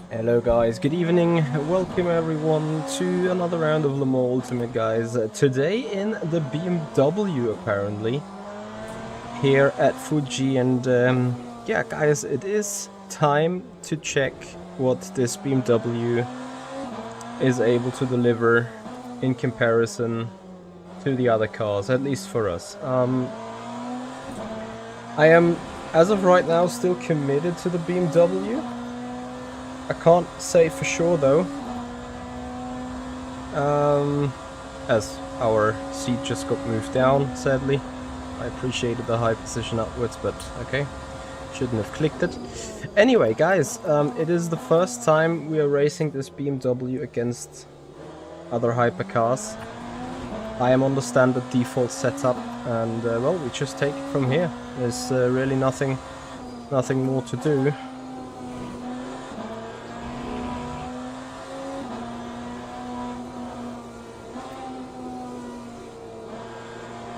Hello guys, good evening, welcome everyone to another round of Le Mans Ultimate guys. Today in the BMW apparently, here at Fuji, and yeah guys, it is time to check what this BMW is able to deliver in comparison to the other cars, at least for us. I am, as of right now, still committed to the BMW. I can't say for sure though, as our seat just got moved down, sadly. I appreciated the high position upwards, but okay, shouldn't have clicked it. Anyway guys, it is the first time we are racing this BMW against other hypercars. I am on the standard default setup, and well, we just take it from here. There's really nothing more to do.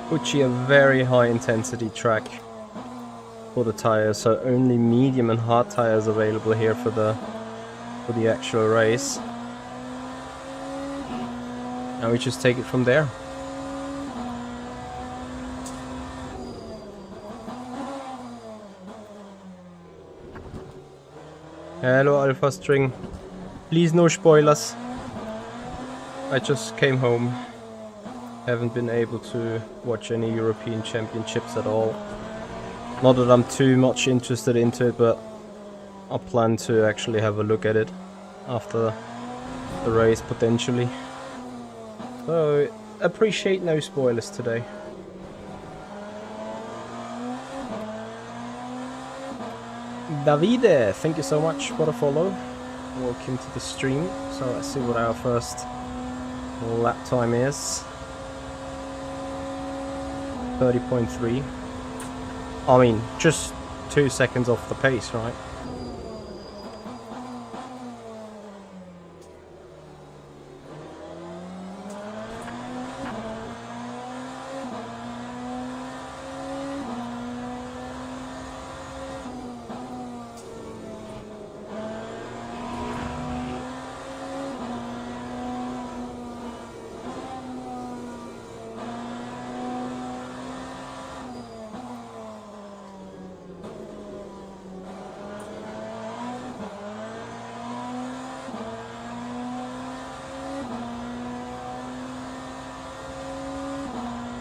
Fuji, a very high intensity track for the tires, so only medium and hard tires available here for the actual race. And we just take it from there. Hello Alpha String, please no spoilers. I just came home. Haven't been able to watch any European Championships at all. Not that I'm too much interested into it, but I plan to actually have a look at it after the race potentially. So appreciate no spoilers today. Davide, thank you so much for the follow. Welcome to the stream. So let's see what our first lap time is. 30.3. I mean, just 2 seconds off the pace, right?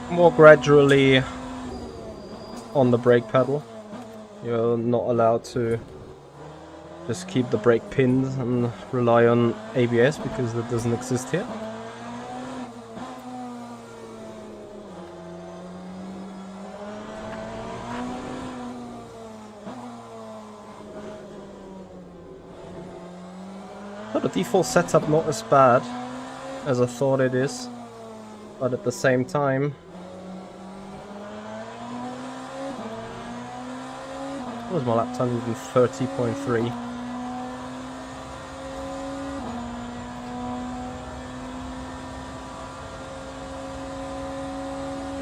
More gradually on the brake pedal. You're not allowed to just keep the brake pins and rely on ABS because that doesn't exist here. So the default setup not as bad as I thought it is, but at the same time, what was my lap time? Even 30.3.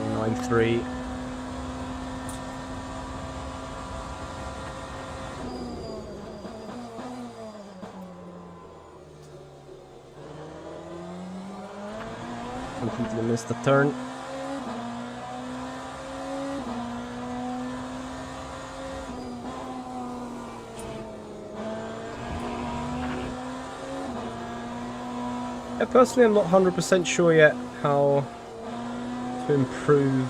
.93. Completely missed the turn. Yeah, personally, I'm not 100% sure yet how to improve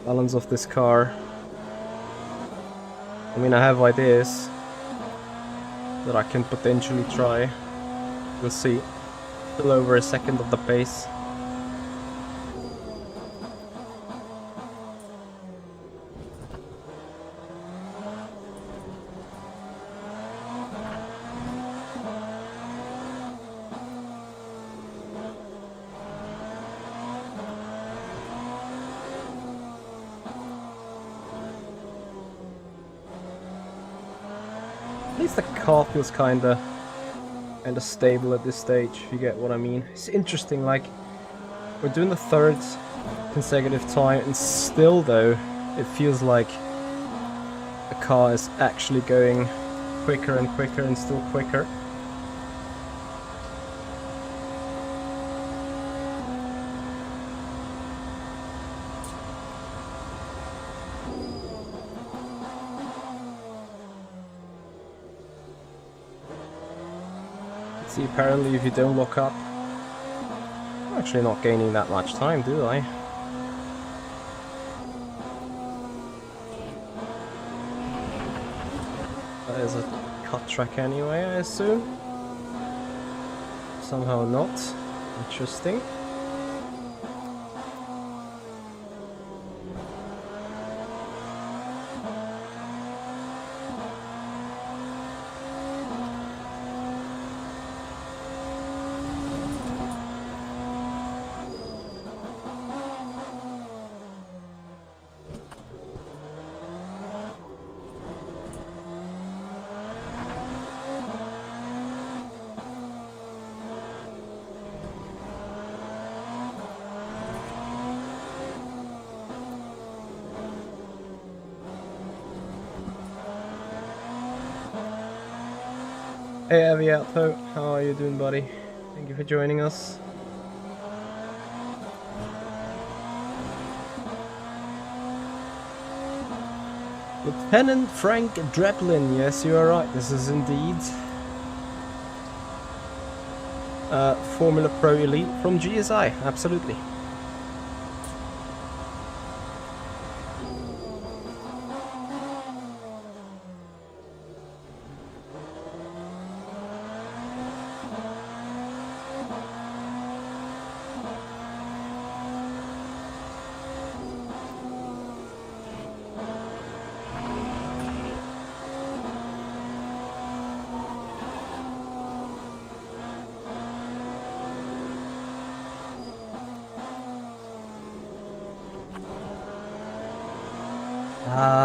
balance of this car. I mean, I have ideas that I can potentially try. We'll see. Still over a second of the pace. At least the car feels kinda stable at this stage, if you get what I mean. It's interesting, like, we're doing the third consecutive time, and still though, it feels like the car is actually going quicker and quicker and still quicker. See, apparently if you don't lock up, I'm actually not gaining that much time, do I? That is a cut track anyway, I assume. Somehow not. Interesting. Hey Aviato, how are you doing, buddy? Thank you for joining us. Lieutenant Frank Dreplin, yes you are right, this is indeed Formula Pro Elite from GSI, absolutely.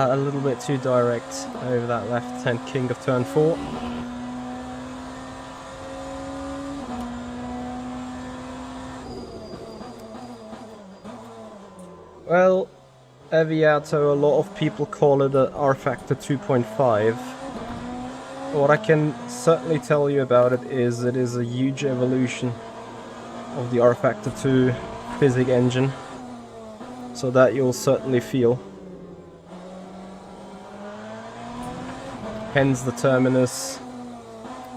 A little bit too direct over that left-hand king of turn 4. Well, Aviato, a lot of people call it a R factor 2.5. What I can certainly tell you about it is a huge evolution of the R factor 2 physics engine, so that you'll certainly feel. Hence the terminus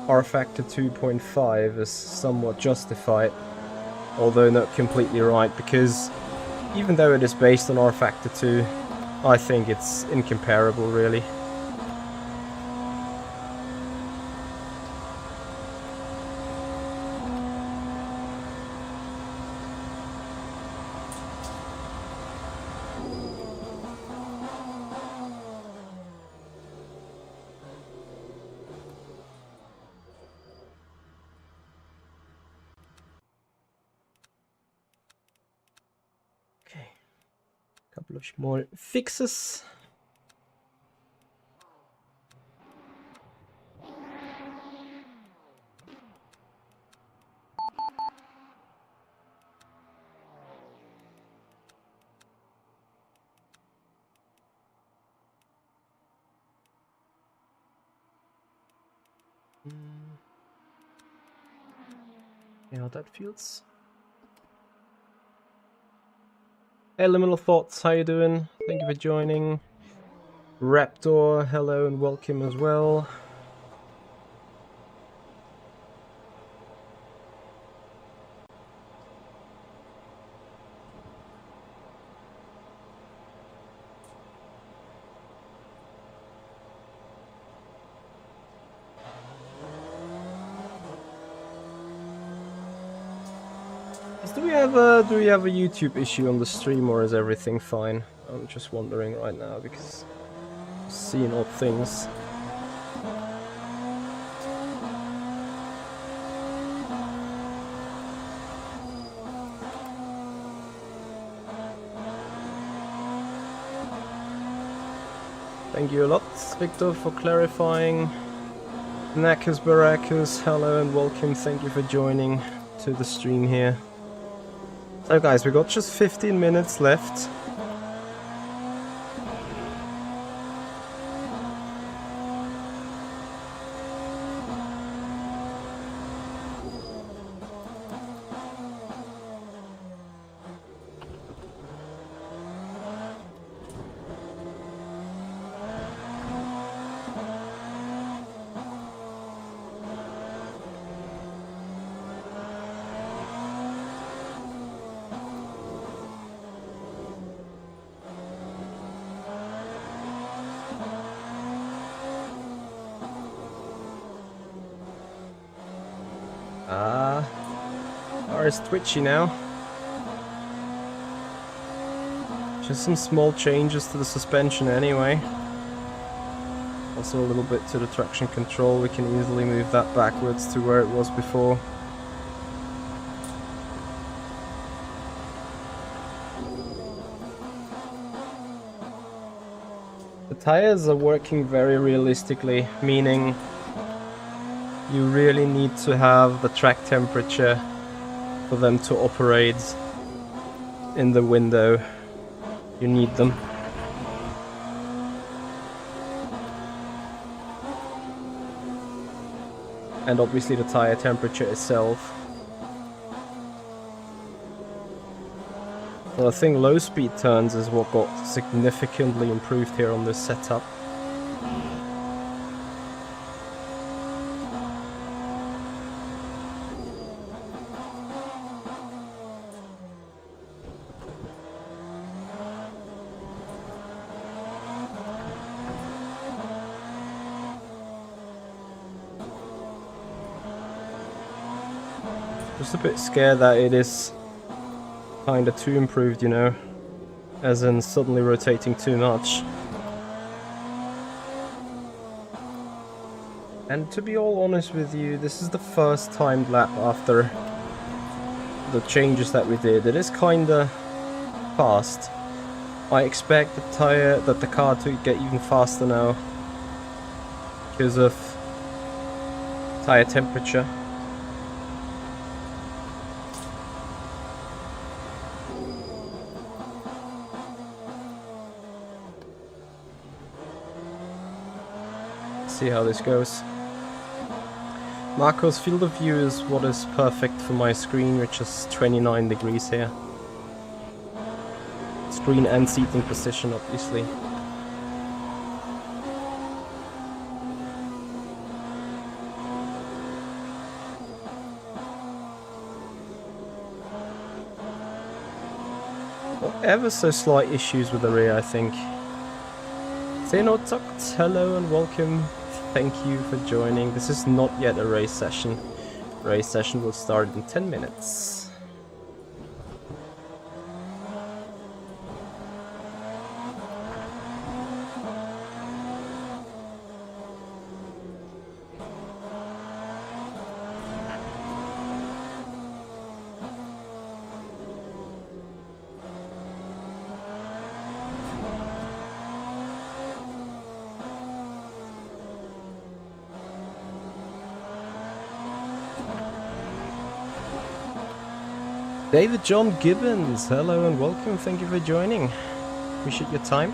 R factor 2.5 is somewhat justified, although not completely right, because even though it is based on R factor 2, I think it's incomparable really. Okay, couple of more fixes. See how that feels. Elemental Thoughts, how you doing? Thank you for joining. Raptor, hello and welcome as well. Do we have a YouTube issue on the stream, or is everything fine? I'm just wondering right now because I'm seeing odd things. Thank you a lot, Victor, for clarifying. Nakus Barakus, hello and welcome. Thank you for joining to the stream here. So guys, we got just 15 minutes left. Car is twitchy now. Just some small changes to the suspension anyway. Also a little bit to the traction control, we can easily move that backwards to where it was before. The tires are working very realistically, meaning you really need to have the track temperature for them to operate in the window. You need them. And obviously the tire temperature itself. Well, I think low speed turns is what got significantly improved here on this setup. Just a bit scared that it is kinda too improved, you know, as in suddenly rotating too much. And to be all honest with you, this is the first timed lap after the changes that we did. It is kinda fast. I expect the car to get even faster now because of tire temperature. See how this goes. Marco's field of view is what is perfect for my screen, which is 29 degrees here. Screen and seating position, obviously. Ever so slight issues with the rear, I think. Xenotuct, hello and welcome. Thank you for joining. This is not yet a race session. Race session will start in 10 minutes. David John Gibbons, hello and welcome, thank you for joining. Appreciate your time.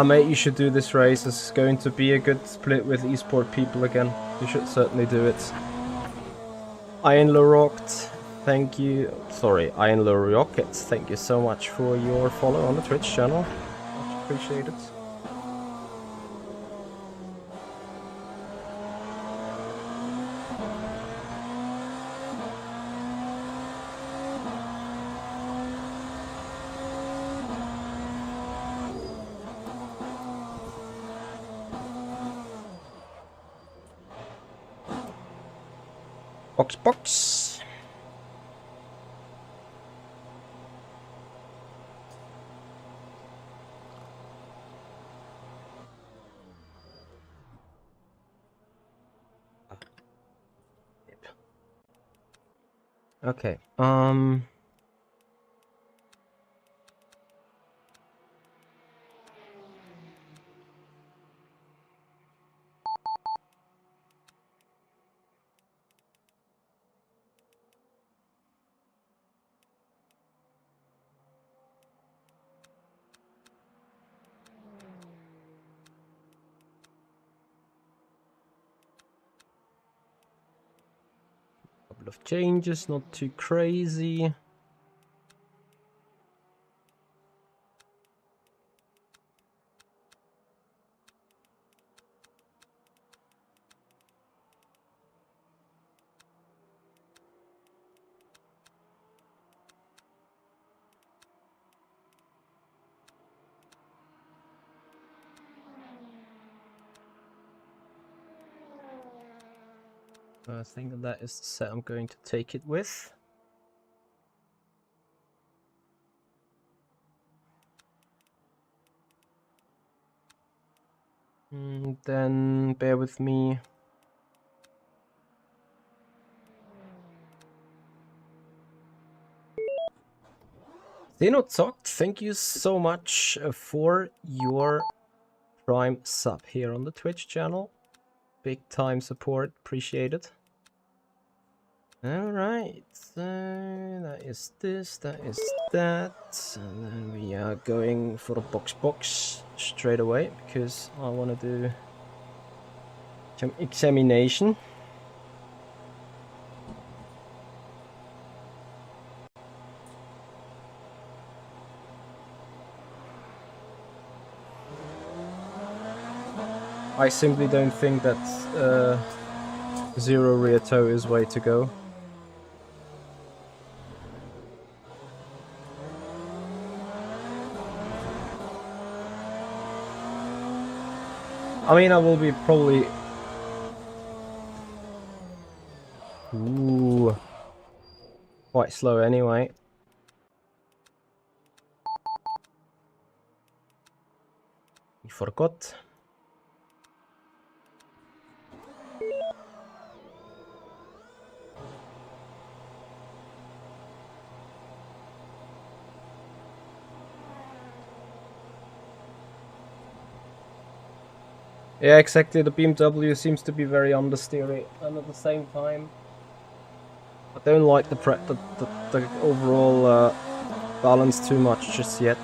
Mate, you should do this race. It's going to be a good split with esport people again. You should certainly do it. Iron Rocked, thank you. Sorry, Iron Rocket, thank you so much for your follow on the Twitch channel. Much appreciated. Box. Okay. Couple of changes, not too crazy. I think that is the set I'm going to take it with. Then bear with me. Zenozokt, thank you so much for your Prime sub here on the Twitch channel. Big time support, appreciate it. Alright, so that is this, that is that, and then we are going for the box straight away because I want to do some examination. I simply don't think that zero rear toe is way to go. I mean, I will be probably... Ooh, quite slow anyway. We forgot. Yeah, exactly. The BMW seems to be very understeery, and at the same time, I don't like the overall balance too much just yet.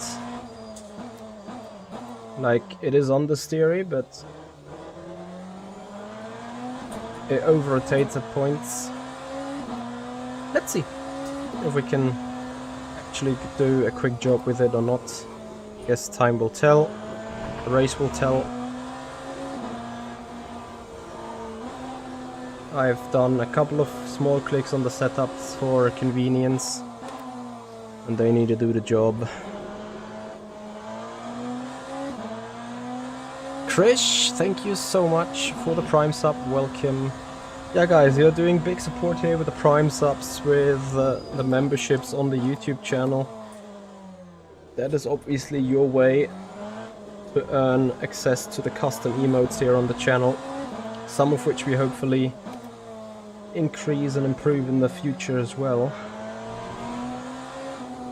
Like, it is understeery, but it over-rotates at points. Let's see if we can actually do a quick job with it or not. Guess time will tell. The race will tell. I've done a couple of small clicks on the setups for convenience, and they need to do the job. Krish, thank you so much for the Prime sub, welcome. Yeah guys, you're doing big support here with the Prime subs, with the memberships on the YouTube channel. That is obviously your way to earn access to the custom emotes here on the channel, some of which we hopefully increase and improve in the future as well.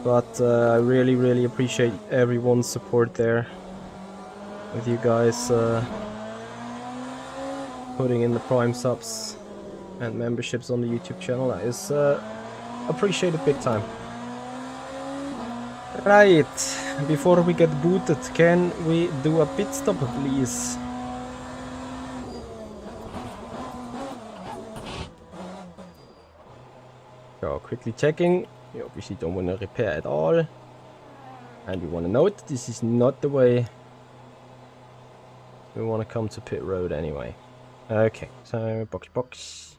But I really appreciate everyone's support there, with you guys putting in the Prime subs and memberships on the YouTube channel. That is appreciated big time. Right, before we get booted, can we do a pit stop please? So quickly checking, we obviously don't want to repair at all, and we want to note this is not the way we want to come to pit road anyway. Okay, so box.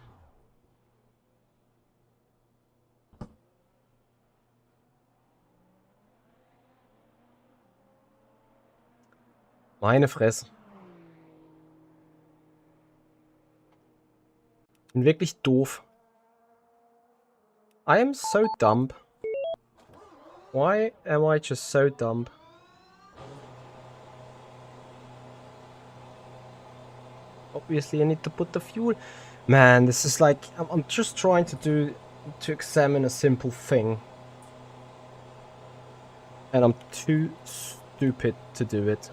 Meine Fresse. Bin wirklich doof. I am so dumb. Why am I just so dumb? Obviously I need to put the fuel. Man, this is like, I'm just trying to do to examine a simple thing. And I'm too stupid to do it.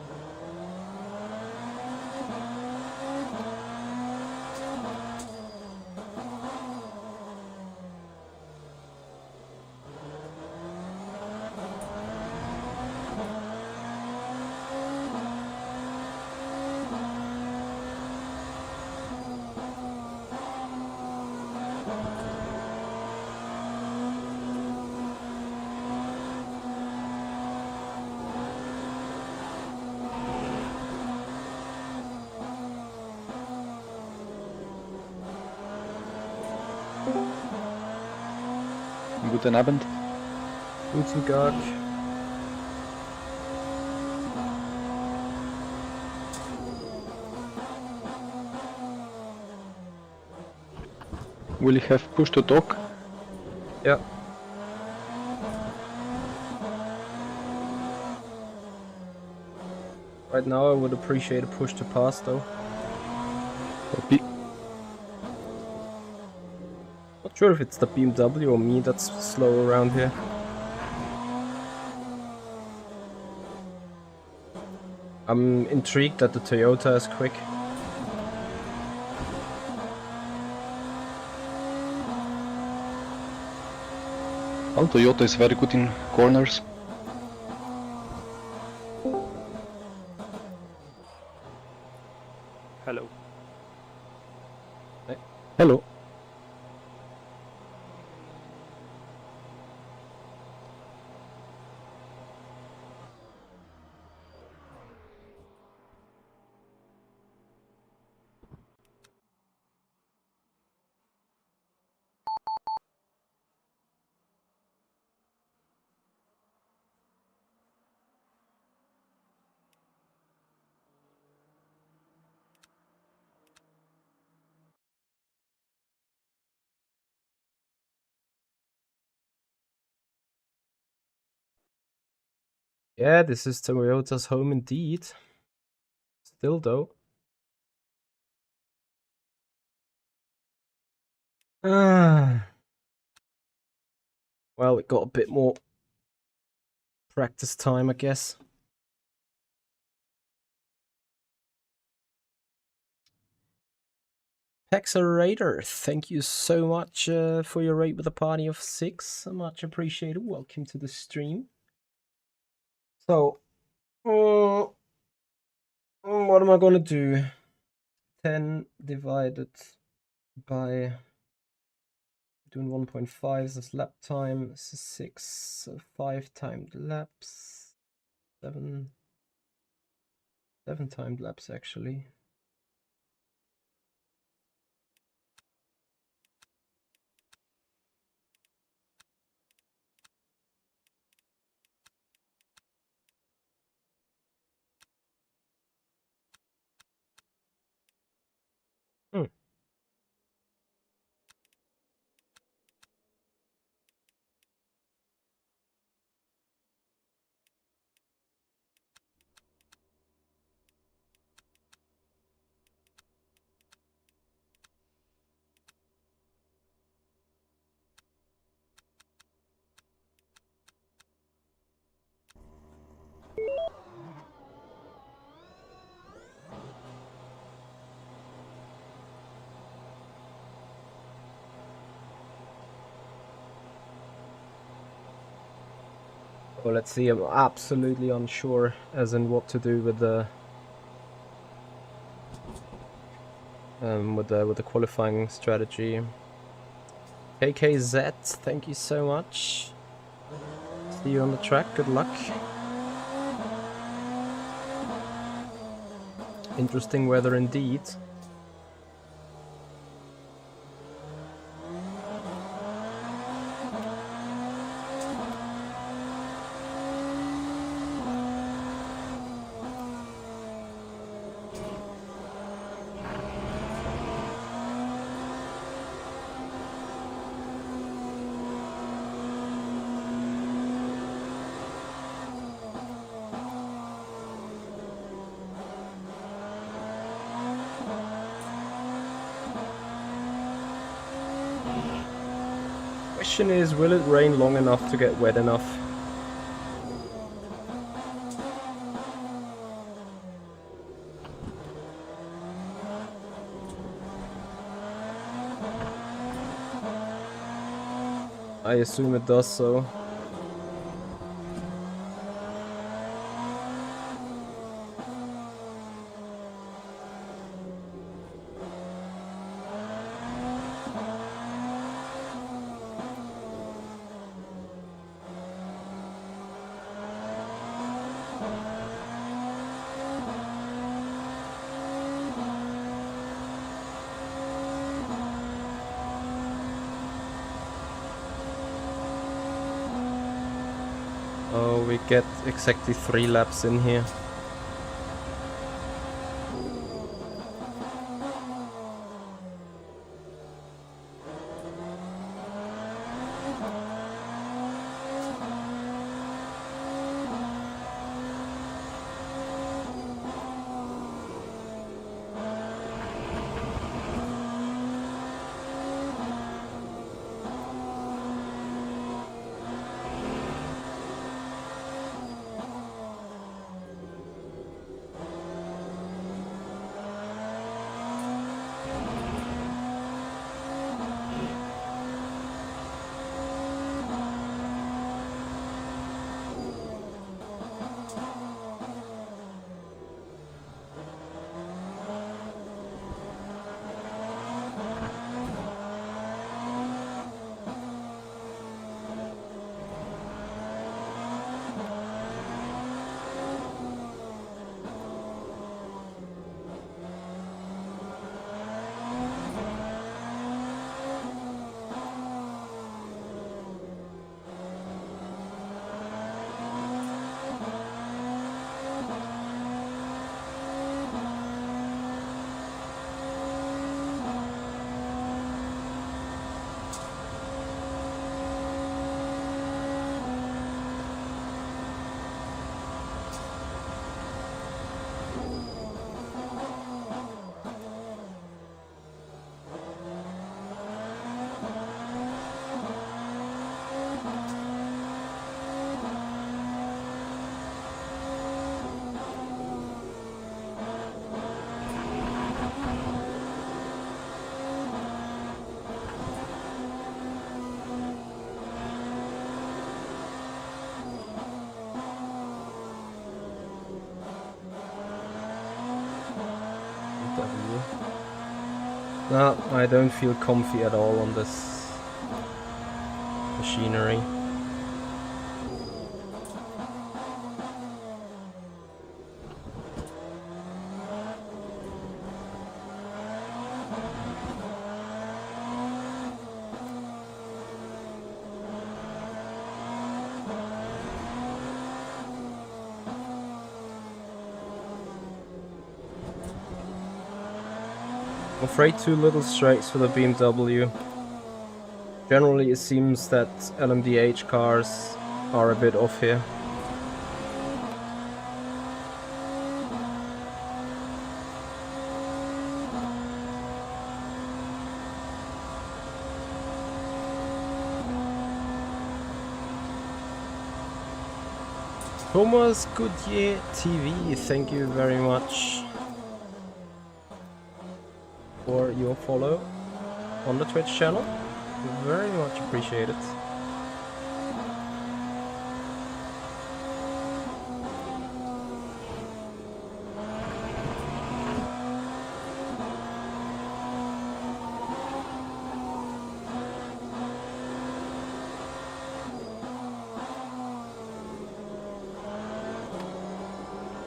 Guten Abend. Guten Tag. Will you have push to talk? Yeah. Right now I would appreciate a push to pass though. Copy. Not sure if it's the BMW or me that's slow around here. I'm intrigued that the Toyota is quick. Well, Toyota is very good in corners. Hello. Hello. Yeah, this is Toyota's home indeed. Still though. Well, it got a bit more practice time, I guess. Paxerator, thank you so much for your raid with a party of 6. Much appreciated. Welcome to the stream. So, what am I gonna do? 10 divided by doing 1.5 is lap time. This is 6, so 5 timed laps. 7 timed laps actually. Well, let's see. I'm absolutely unsure as in what to do with the qualifying strategy. KKZ, thank you so much. See you on the track. Good luck. Interesting weather indeed. question is, will it rain long enough to get wet enough? I assume it does so. Oh, we get exactly 3 laps in here. No, I don't feel comfy at all on this machinery. I'm afraid too little straights for the BMW. Generally it seems that LMDh cars are a bit off here. Thomas Goodyear TV, thank you very much for your follow on the Twitch channel. Very much appreciated.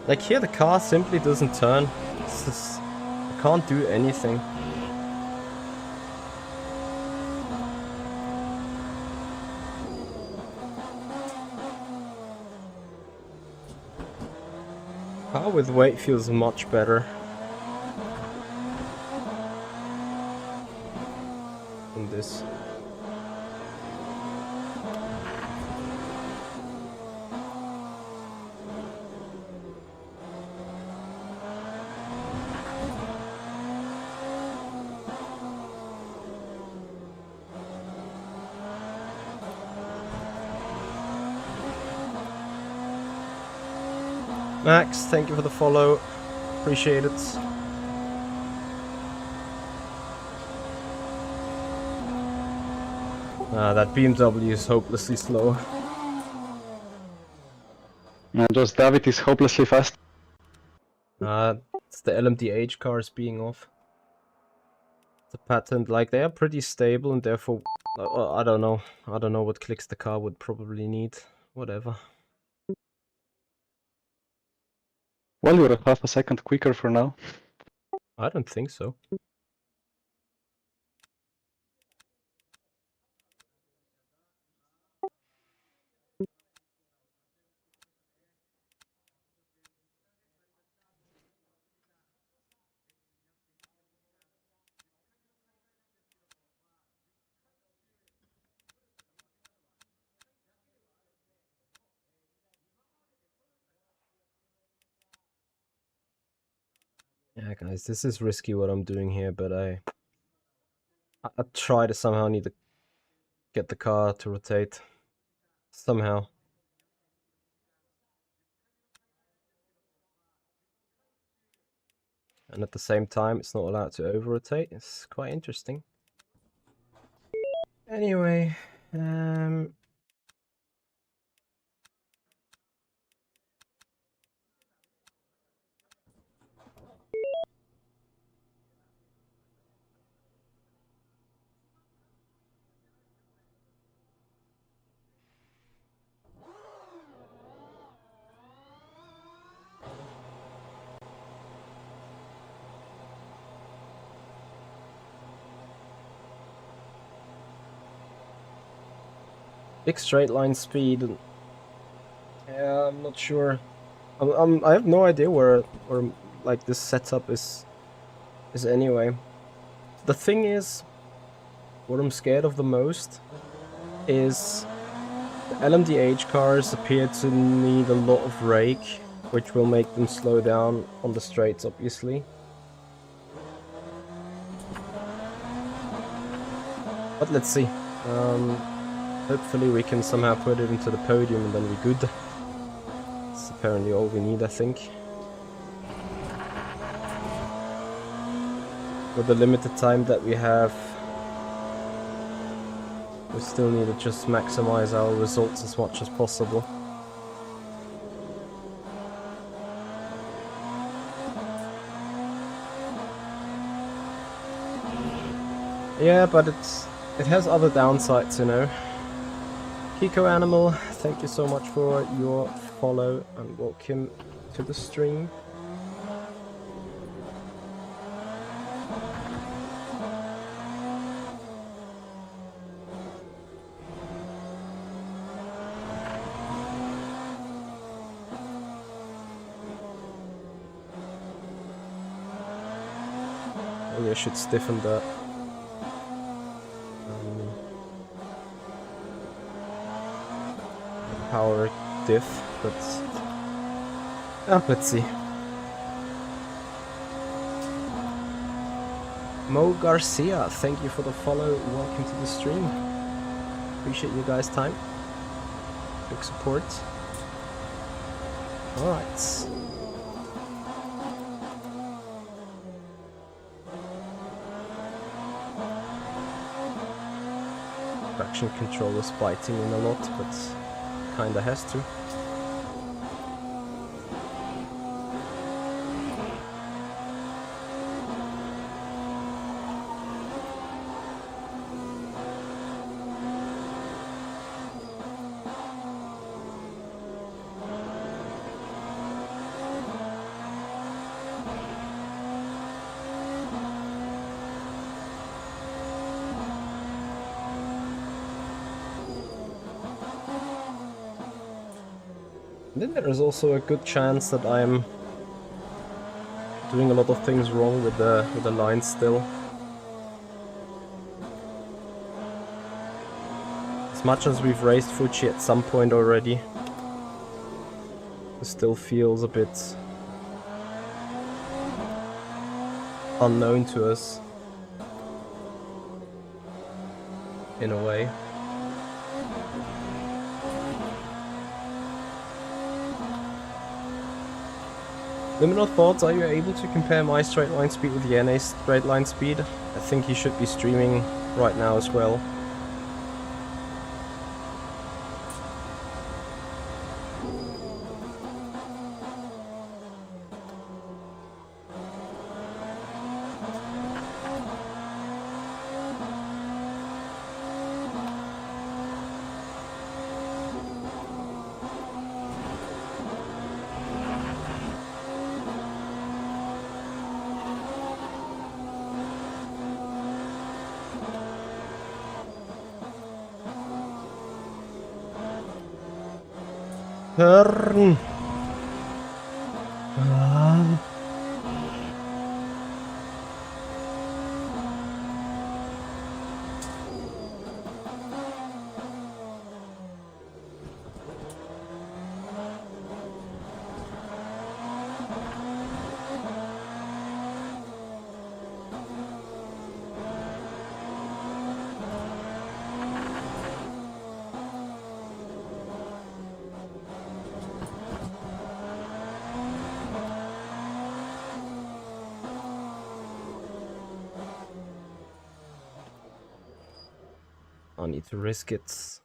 Like here the car simply doesn't turn. It's just, I can't do anything. Car with weight feels much better than this. Max, thank you for the follow. Appreciate it. That BMW is hopelessly slow. And just David is hopelessly fast. It's the LMDh cars being off. The patent, like, they are pretty stable and therefore, I don't know. I don't know what clicks the car would probably need. Whatever. Well, you're half a second quicker for now. I don't think so. Yeah, guys, this is risky what I'm doing here, but I try to somehow need to get the car to rotate. Somehow. And at the same time, it's not allowed to over-rotate. It's quite interesting. Anyway, big straight line speed. Yeah, I'm not sure. I have no idea where like this setup is anyway. The thing is, what I'm scared of the most is the LMDh cars appear to need a lot of rake, which will make them slow down on the straights, obviously. But let's see. Hopefully we can somehow put it into the podium and then we're good. That's apparently all we need, I think. With the limited time that we have, we still need to just maximize our results as much as possible. Yeah, but it has other downsides, you know. Kiko Animal, thank you so much for your follow and welcome to the stream. Maybe I should stiffen that. Power diff, but let's see. Mo Garcia, thank you for the follow. Welcome to the stream. Appreciate you guys' time. Big support. Alright. Traction control is biting in a lot, but kinda has to. Then there is also a good chance that I'm doing a lot of things wrong with the line still. As much as we've raced Fuji at some point already, it still feels a bit unknown to us in a way. Liminal thoughts, are you able to compare my straight line speed with the NA straight line speed? I think he should be streaming right now as well. Turn! I need to risk it.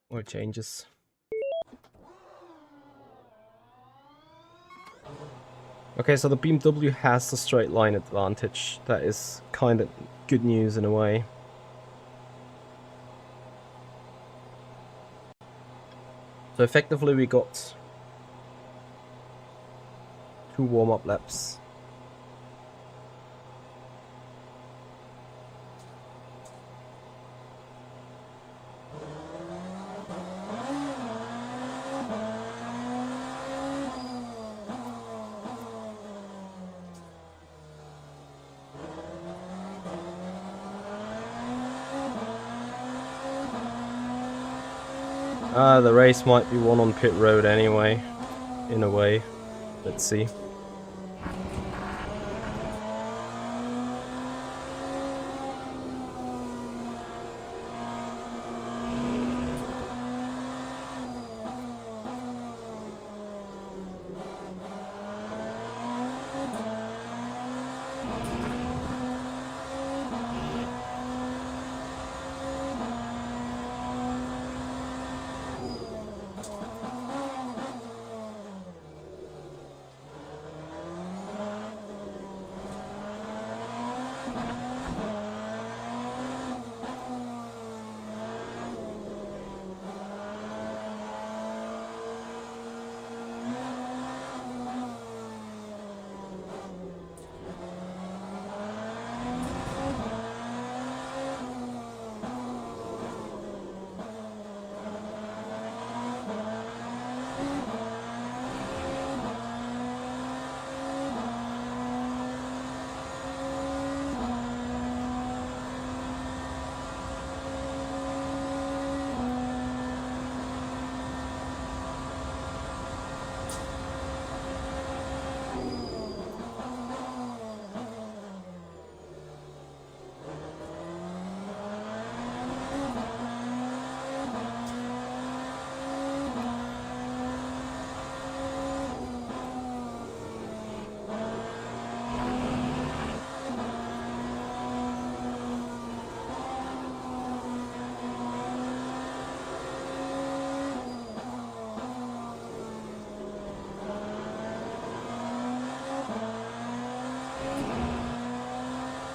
Or changes. Okay, so the BMW has the straight line advantage. That is kind of good news in a way. So effectively we got 2 warm-up laps. The race might be won on pit road anyway, in a way. Let's see.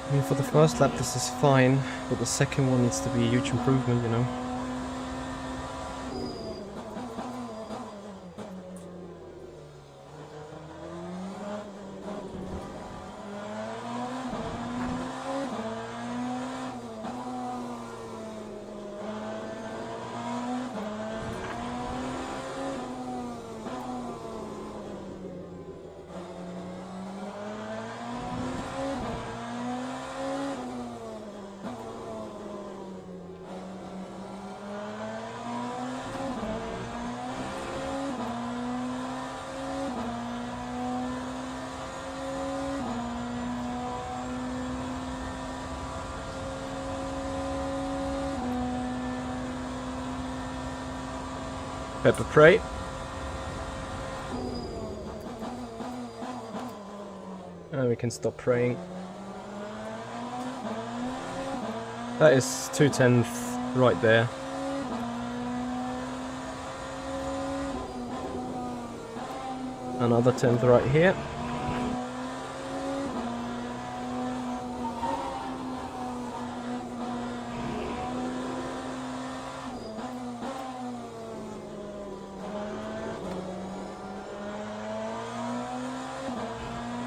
I mean, for the first lap this is fine, but the second one needs to be a huge improvement, you know. Pepper Prey. And we can stop praying. That is 2/10 right there. Another 10th right here.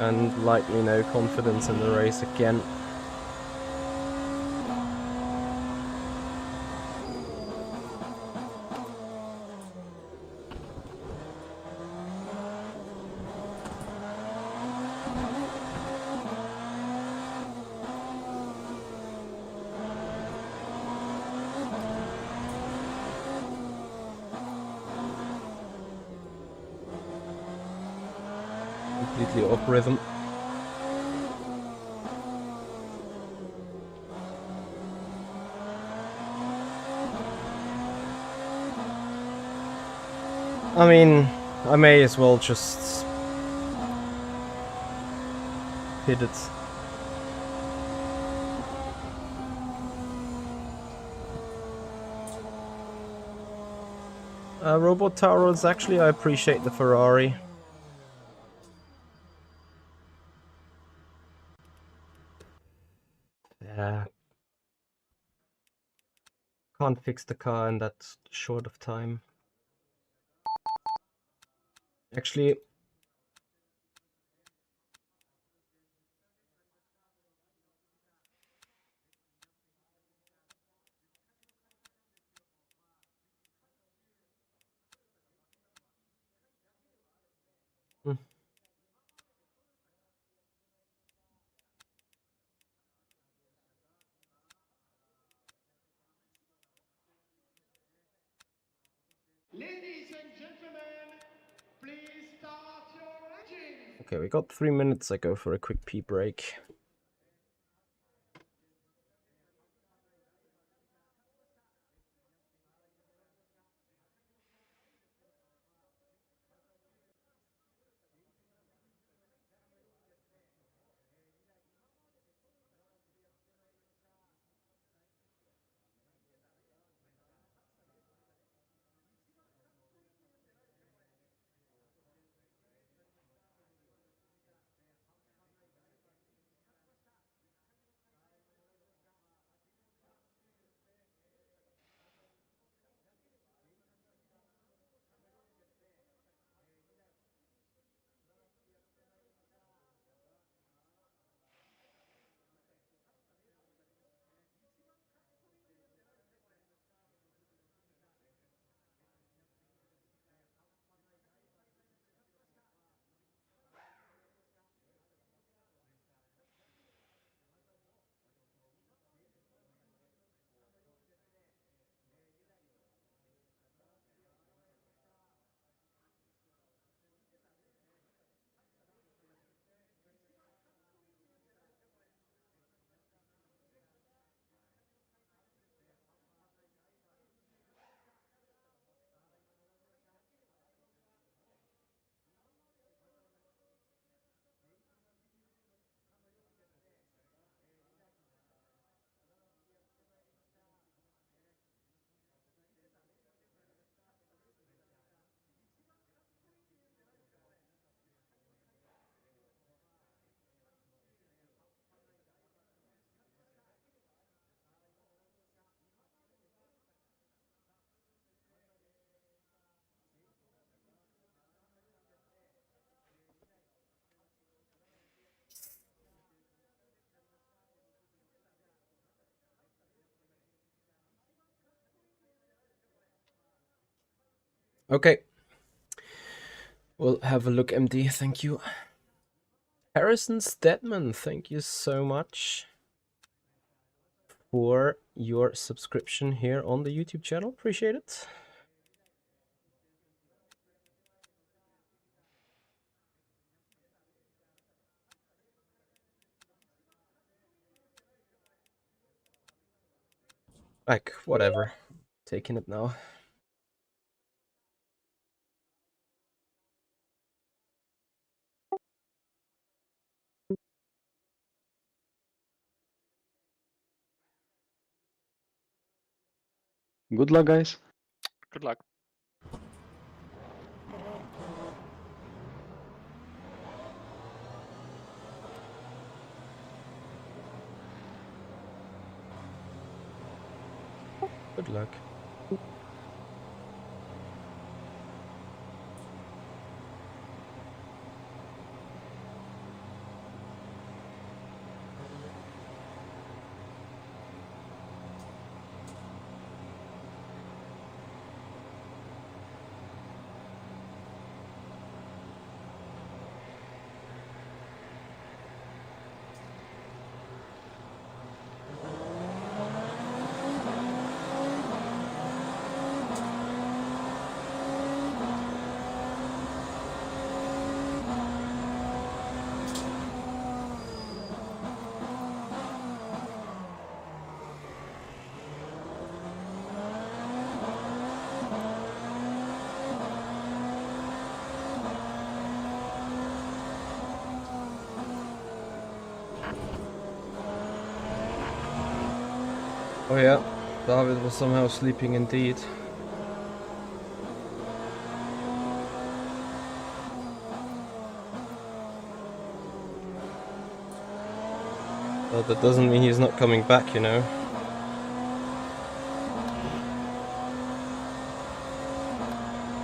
And likely no confidence in the race again. Completely off rhythm. I mean, I may as well just hit it. Robot Towers, actually I appreciate the Ferrari. Yeah. Can't fix the car in that short of time. Actually, hmm. Ladies and gentlemen, please start your engines. Okay, we got 3 minutes. I go for a quick pee break. Okay. We'll have a look, MD. Thank you. Harrison Stedman, thank you so much for your subscription here on the YouTube channel. Appreciate it. Like, whatever. Taking it now. Good luck, guys. Good luck. Good luck. Oh yeah, David was somehow sleeping indeed. But that doesn't mean he's not coming back, you know.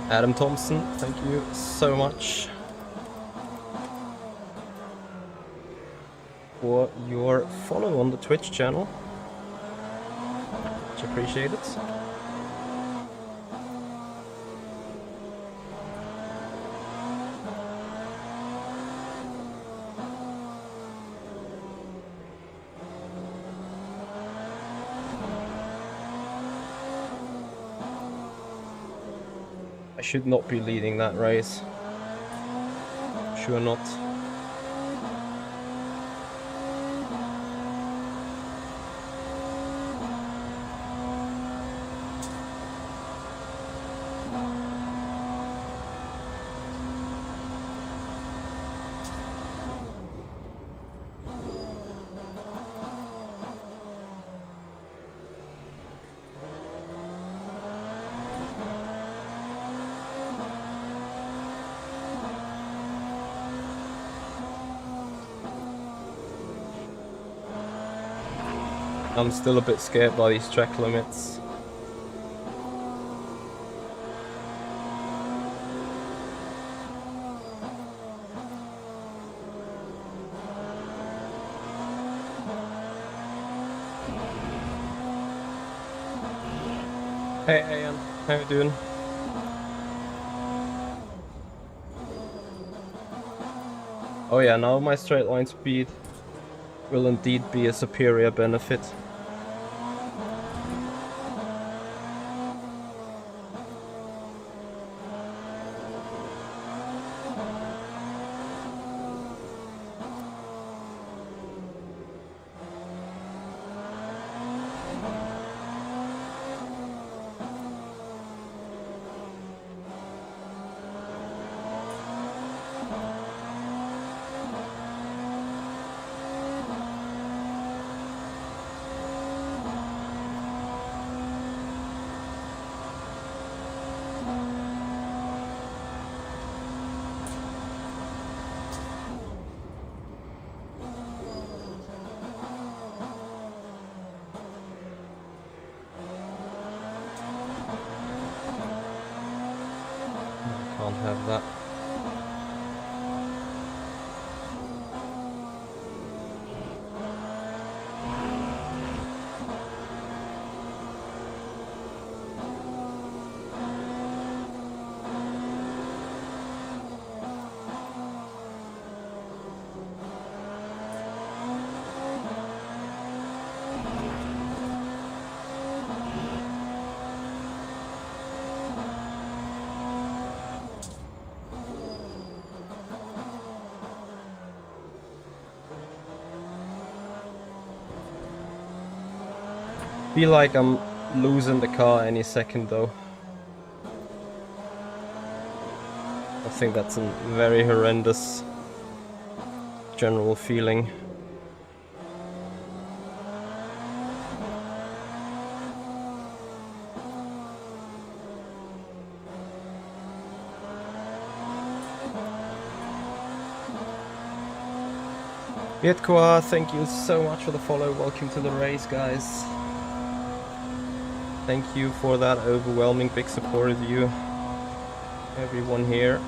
Adam Thompson, thank you so much for your follow on the Twitch channel. Much appreciated. I should not be leading that race. Sure not. I'm still a bit scared by these track limits. Hey Ian, how you doing? Oh yeah, now my straight line speed will indeed be a superior benefit. Can't have that. Feel like I'm losing the car any second though. I think that's a very horrendous general feeling. Vietkoa, thank you so much for the follow. Welcome to the race, guys. Thank you for that overwhelming big support of you. Everyone here.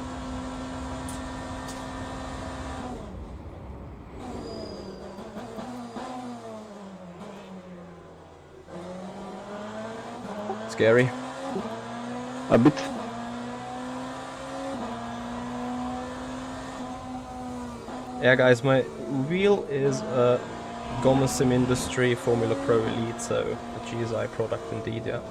Scary. A bit. Yeah, guys, my wheel is a Gomez Sim Industry Formula Pro Elite, so a GSI product indeed, yeah.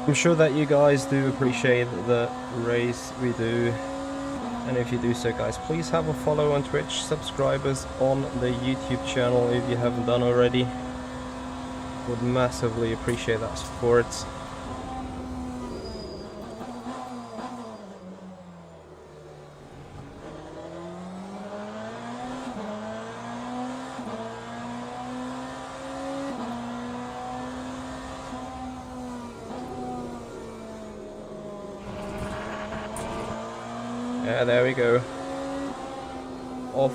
I'm sure that you guys do appreciate the race we do, and if you do so, guys, please have a follow on Twitch, subscribers on the YouTube channel if you haven't done already. Would massively appreciate that support. Yeah, there we go. Off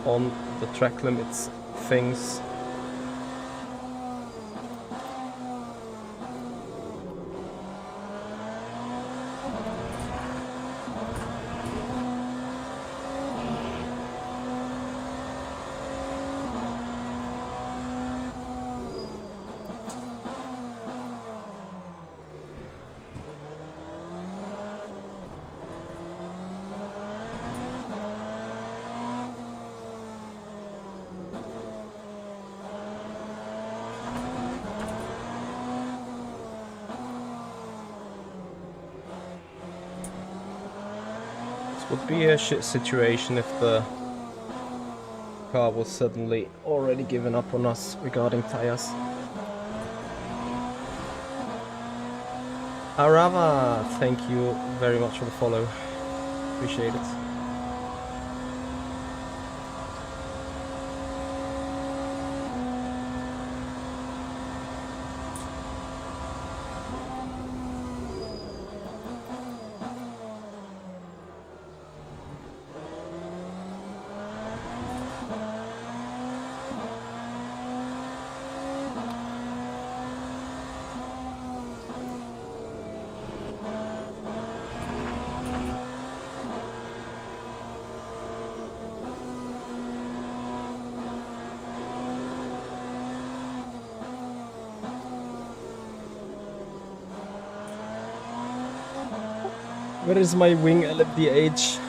on the track limits things. Would be a shit situation if the car was suddenly already giving up on us regarding tires. Arava, thank you very much for the follow. Appreciate it. Where is my wing LMDh?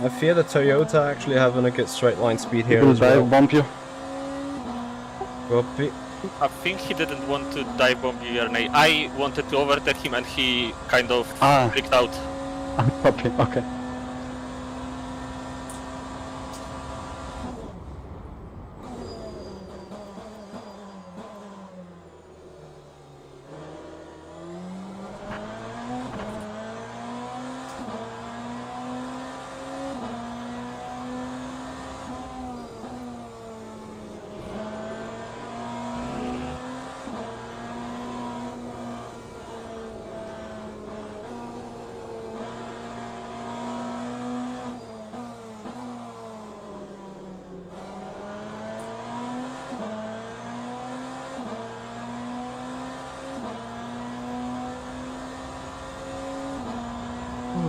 I fear the Toyota actually having a good straight line speed here Will as well. dive bump you. Whoopie. I think he didn't want to dive bomb you, Yarnay. I wanted to overtake him and he kind of freaked out. Copy, okay.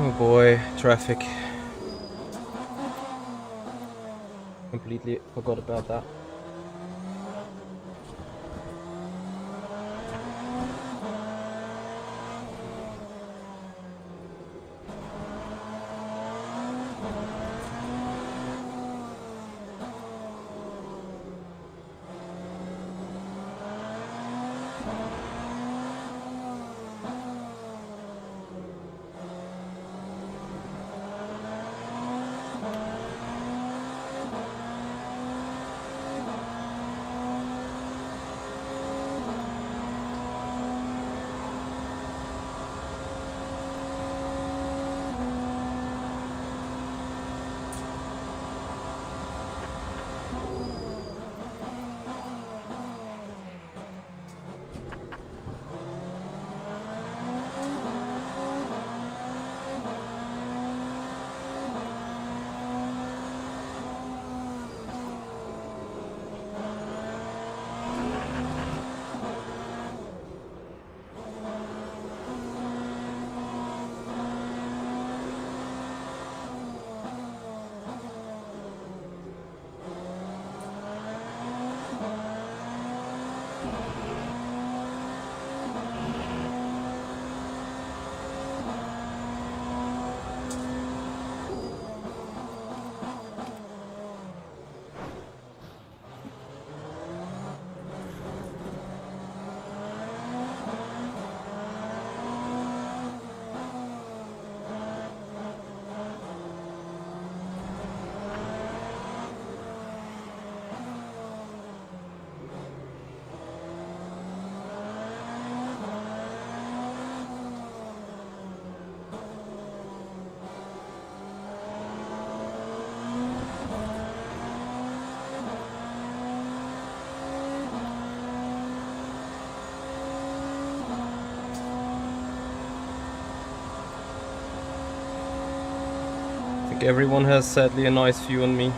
Oh boy, traffic. Completely forgot about that. I think everyone has sadly a nice view on me.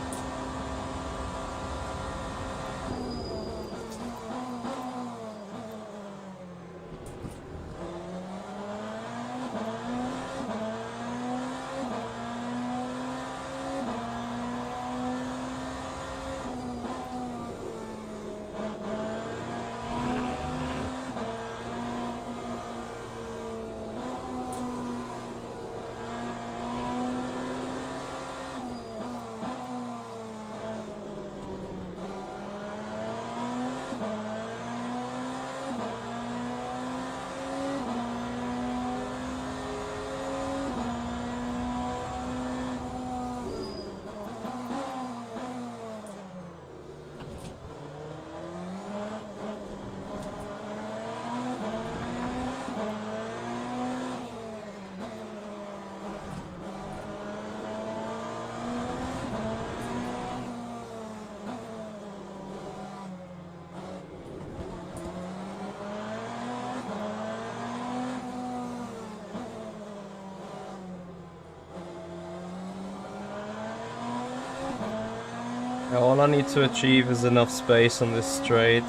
All I need to achieve is enough space on this straight.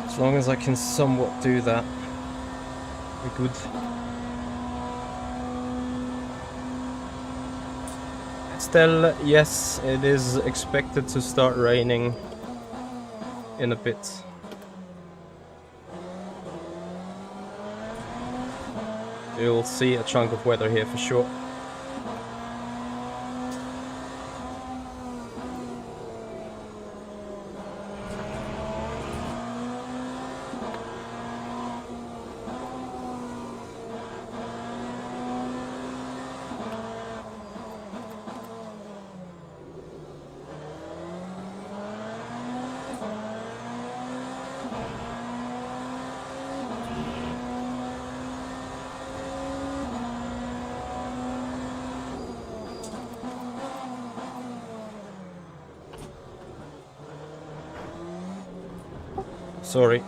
As long as I can somewhat do that, we're good. Still, yes, it is expected to start raining in a bit. You'll see a chunk of weather here for sure. Sorry.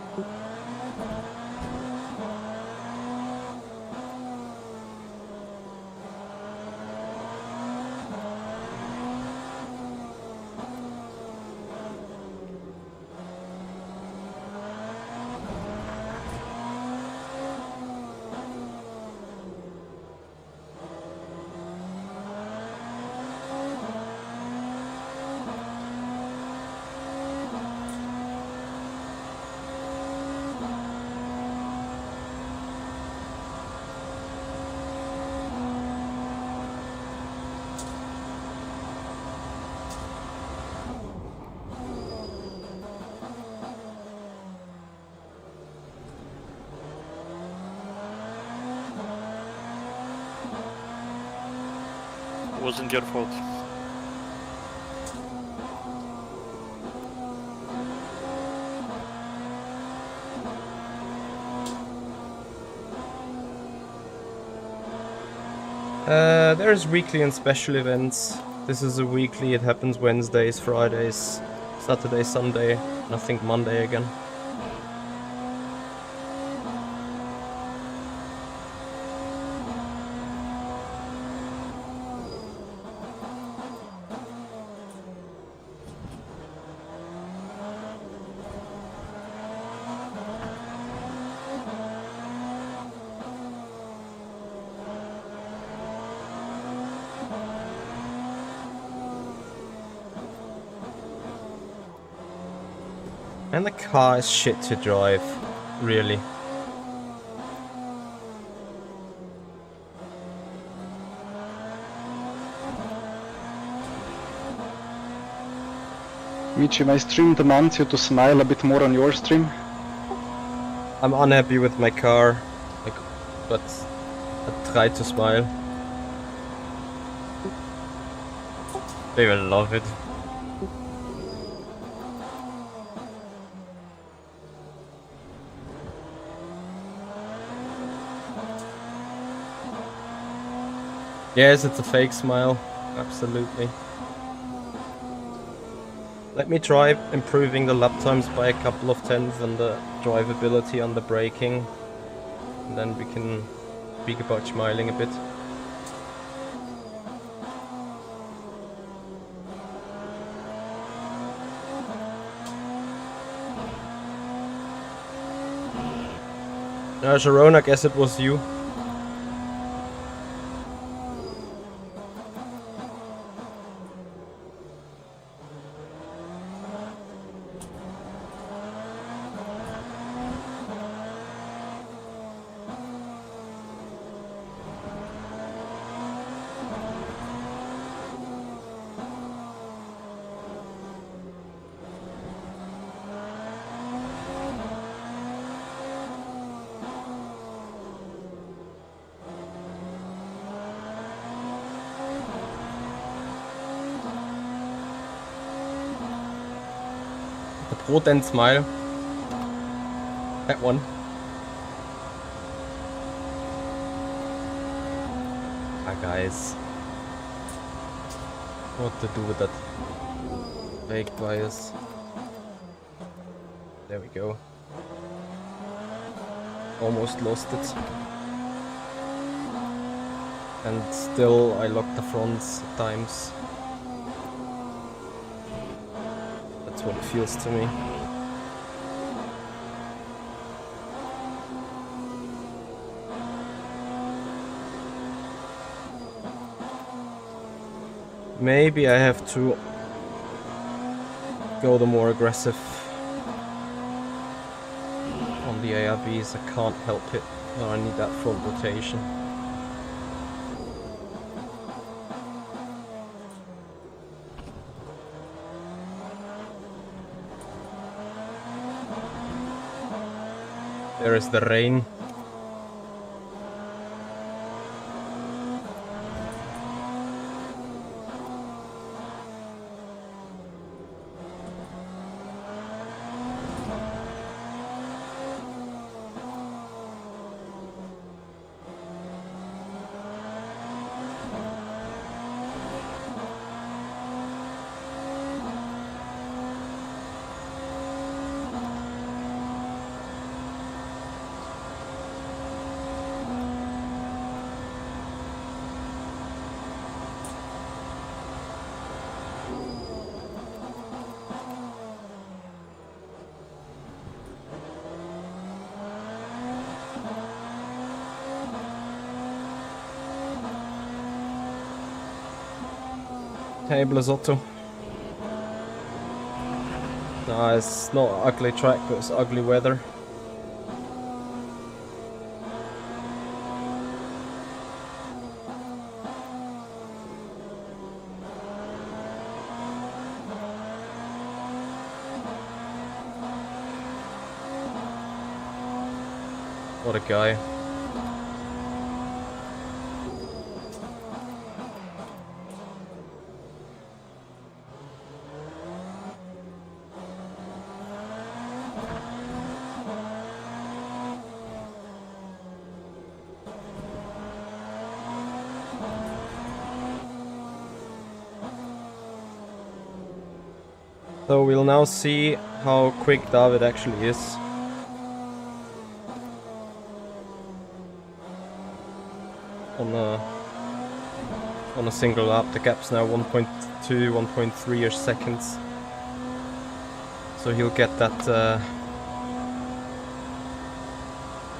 wasn't your fault. There's weekly and special events. This is a weekly, it happens Wednesdays, Fridays, Saturday, Sunday, and I think Monday again. And the car is shit to drive, really. Michi, my stream demands you to smile a bit more on your stream. I'm unhappy with my car, like, but I try to smile. They will love it. Yes, it's a fake smile, absolutely. Let me try improving the lap times by a couple of tenths and the drivability on the braking. And then we can speak about smiling a bit. Sharon, I guess it was you. Rot and smile. That one. Ah, guys. What to do with that fake bias? There we go. Almost lost it. And still I locked the fronts at times. That's what it feels to me. Maybe I have to go the more aggressive on the ARBs. I can't help it. I need that front rotation. There is the rain. Hey Blazotto. Nah, it's not an ugly track, but it's ugly weather. What a guy. So we'll now see how quick David actually is. On a single lap. The gap's now 1.2, 1.3-ish seconds. So he'll get that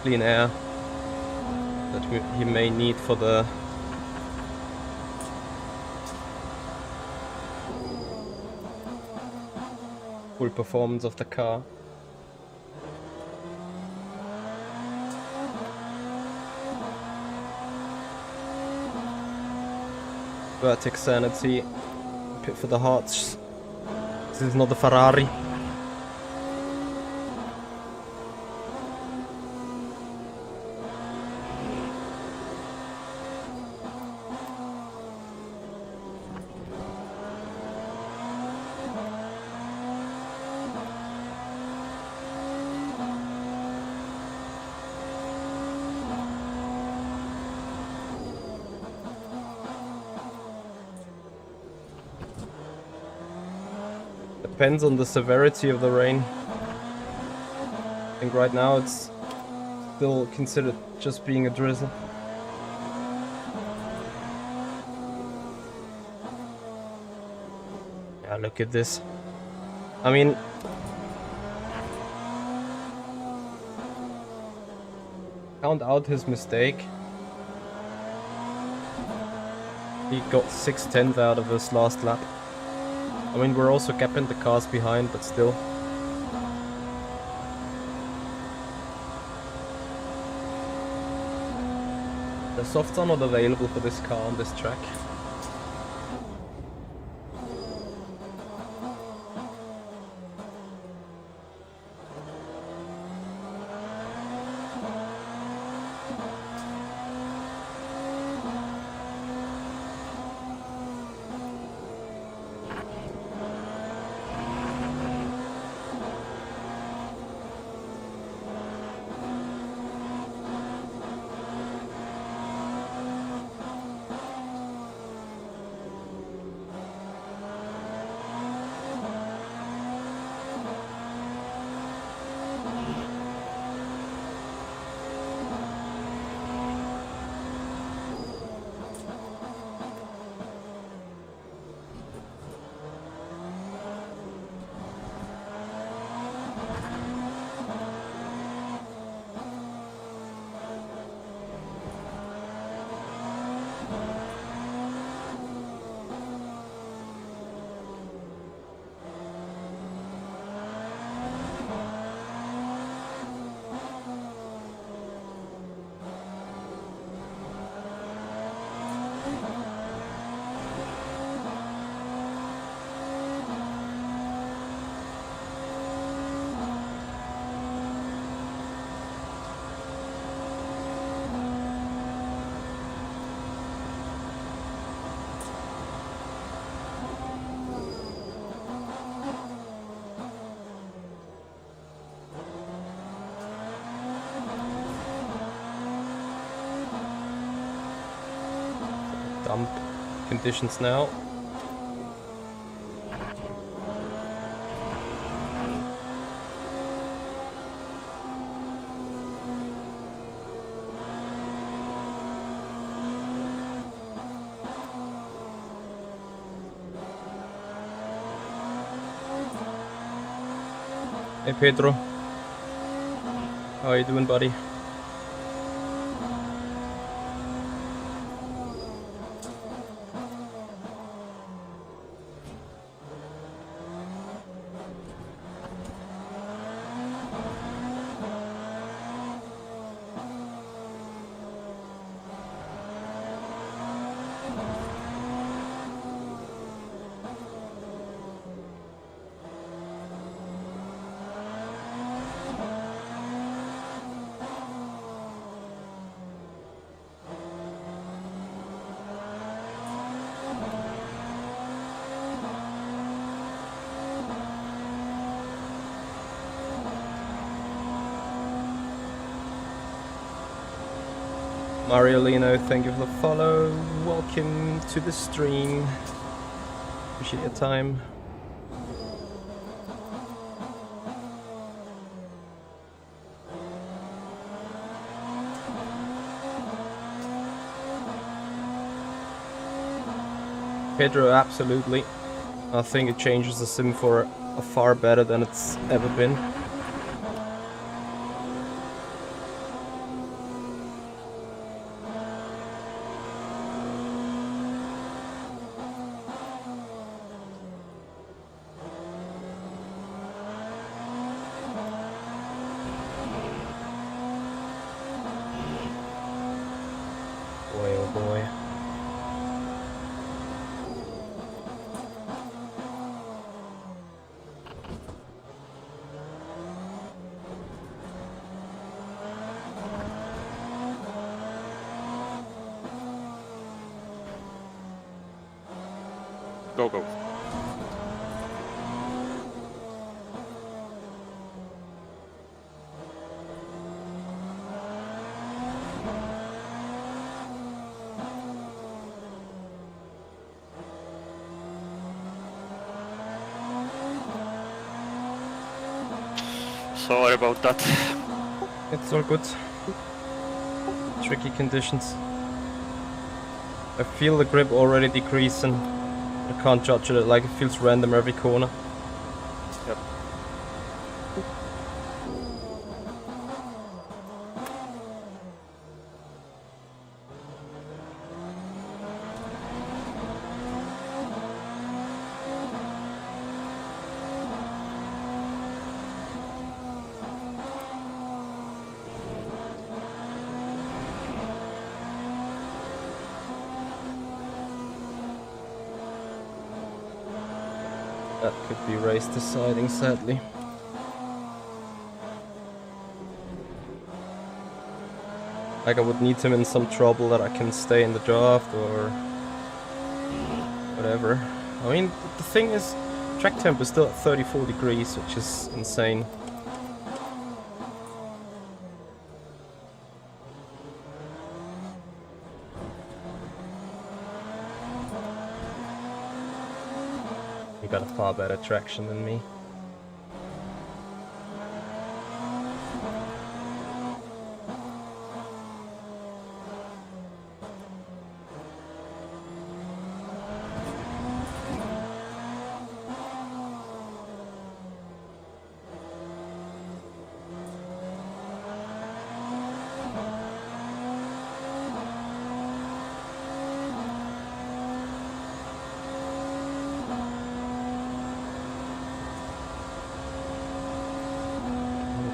clean air that he may need for the full performance of the car. Vertex sanity, pit for the hearts. This is not a Ferrari. Depends on the severity of the rain. I think right now it's still considered just being a drizzle. Yeah, look at this. I mean, count out his mistake. He got 6/10 out of his last lap. I mean, we're also gapping the cars behind, but still. The softs are not available for this car on this track. Dump conditions now. Hey Pedro, how are you doing, buddy? Mariolino, thank you for the follow. Welcome to the stream. Appreciate your time. Pedro, absolutely. I think it changes the sim for a far better than it's ever been. Boy, oh boy. Go, go. Sorry about that. It's all good. Tricky conditions. I feel the grip already decreasing. I can't judge it, like it feels random every corner. Yep. That could be race deciding, sadly. Like I would need him in some trouble that I can stay in the draft or whatever. I mean, the thing is, track temp is still at 34 degrees, which is insane. You got a far better traction than me.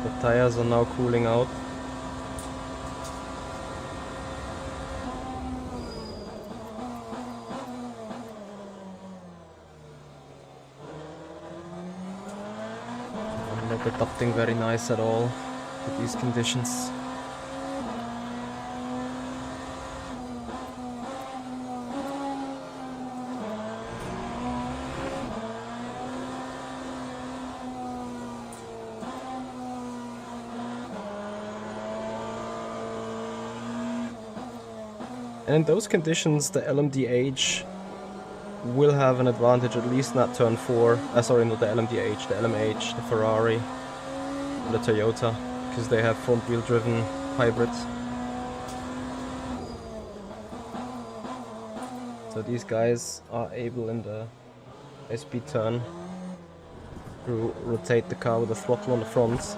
The tires are now cooling out. I'm not adapting very nice at all to these conditions. And in those conditions, the LMDh will have an advantage, at least not turn 4. Sorry, not the LMDh, the LMH, the Ferrari, and the Toyota, because they have front-wheel driven hybrids. So these guys are able in the high-speed turn to rotate the car with the throttle on the front.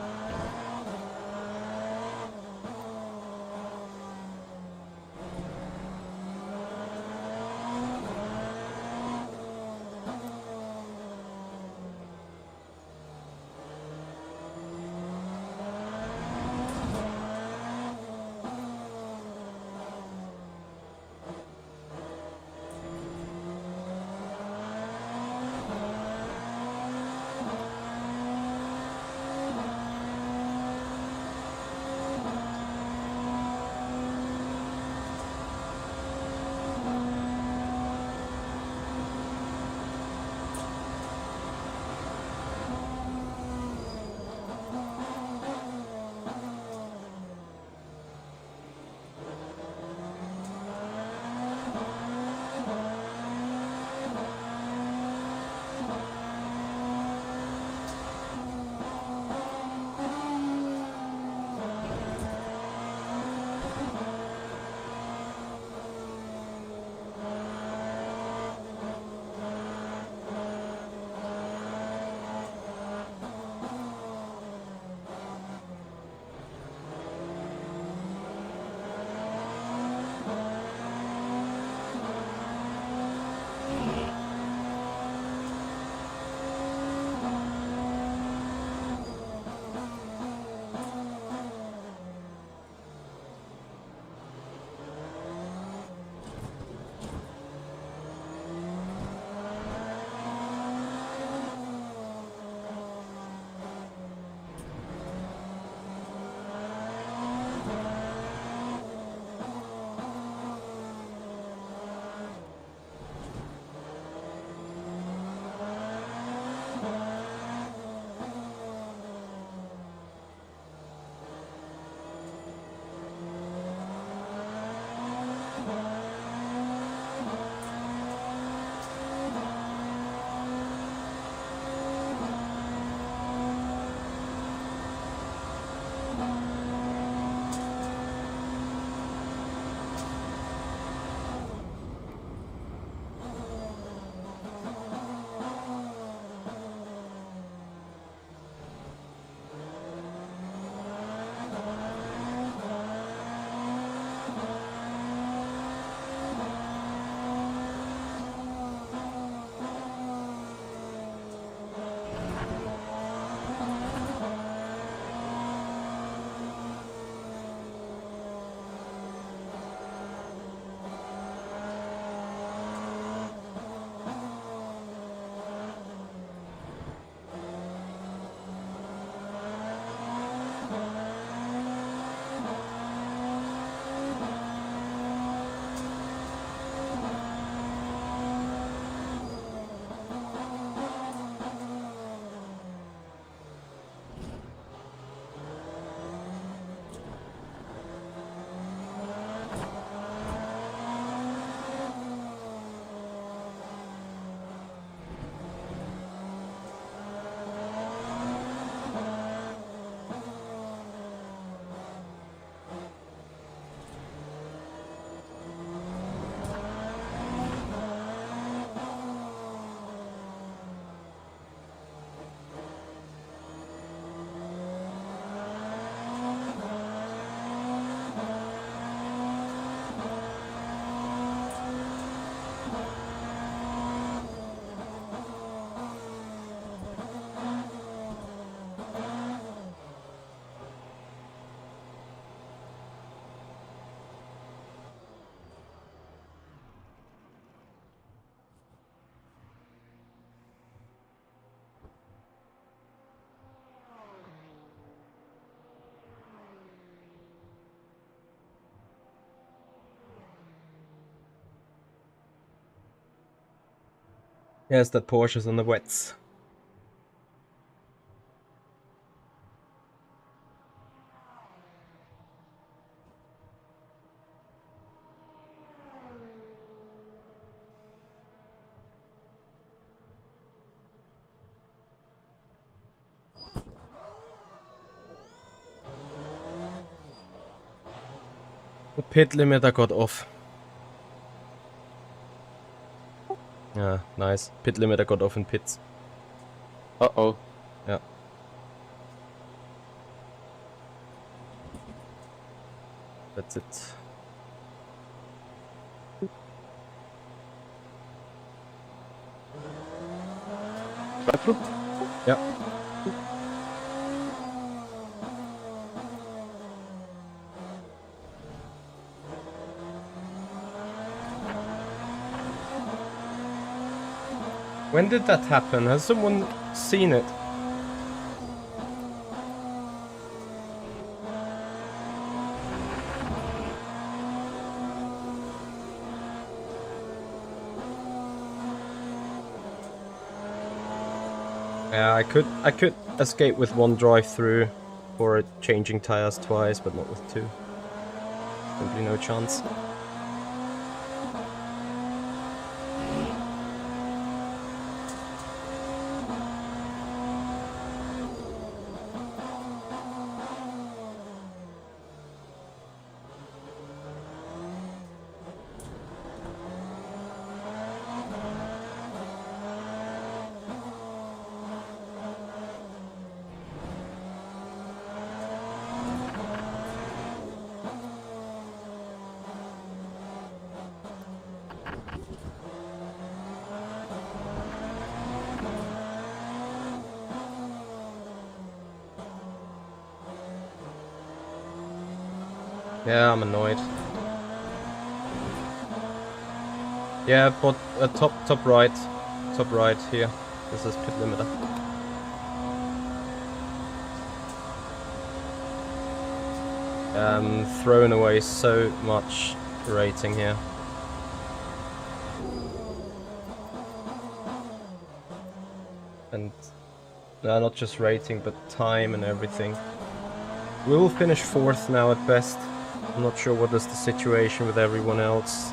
Yes, that Porsche's on the wets. The pit limiter got off. Yeah, nice. Pit limiter got off in pits. Uh-oh. Yeah. That's it. Right through? Yeah. When did that happen? Has someone seen it? Yeah, I could escape with one drive through for changing tires twice, but not with two. Simply no chance. Yeah, I'm annoyed. Yeah, but top right here. This is pit limiter. Throwing away so much rating here. And not just rating, but time and everything. We will finish 4th now at best. I'm not sure what is the situation with everyone else.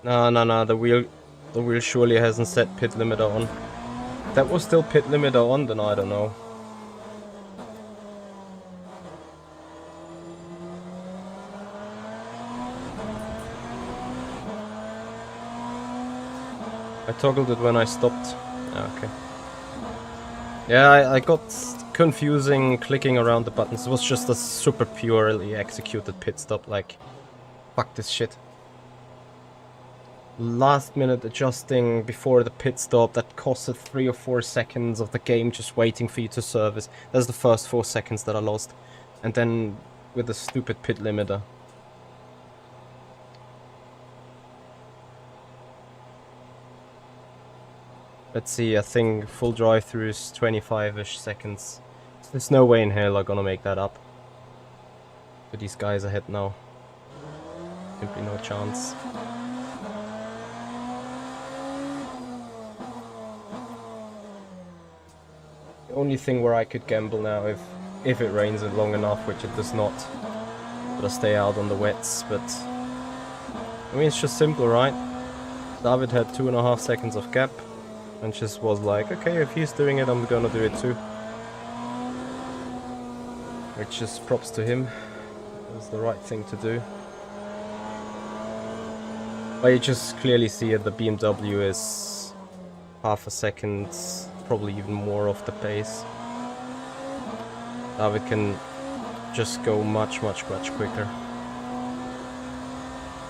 No, the wheel surely hasn't set pit limiter on. If that was still pit limiter on, then I don't know. I toggled it when I stopped. Okay. Yeah, I got confusing clicking around the buttons. It was just a super purely executed pit stop, like, fuck this shit. Last minute adjusting before the pit stop that costed 3 or 4 seconds of the game just waiting for you to service. That's the first 4 seconds that I lost. And then with the stupid pit limiter. Let's see, I think full drive through is 25-ish seconds. There's no way in hell I'm gonna make that up. But these guys ahead now. Simply no chance. The only thing where I could gamble now if it rains it long enough, which it does not. Gotta stay out on the wets, but I mean it's just simple, right? David had 2.5 seconds of gap and just was like, okay, if he's doing it, I'm gonna do it too. which is props to him. It was the right thing to do. But you just clearly see that the BMW is half a second, probably even more off the pace. Now we can just go much quicker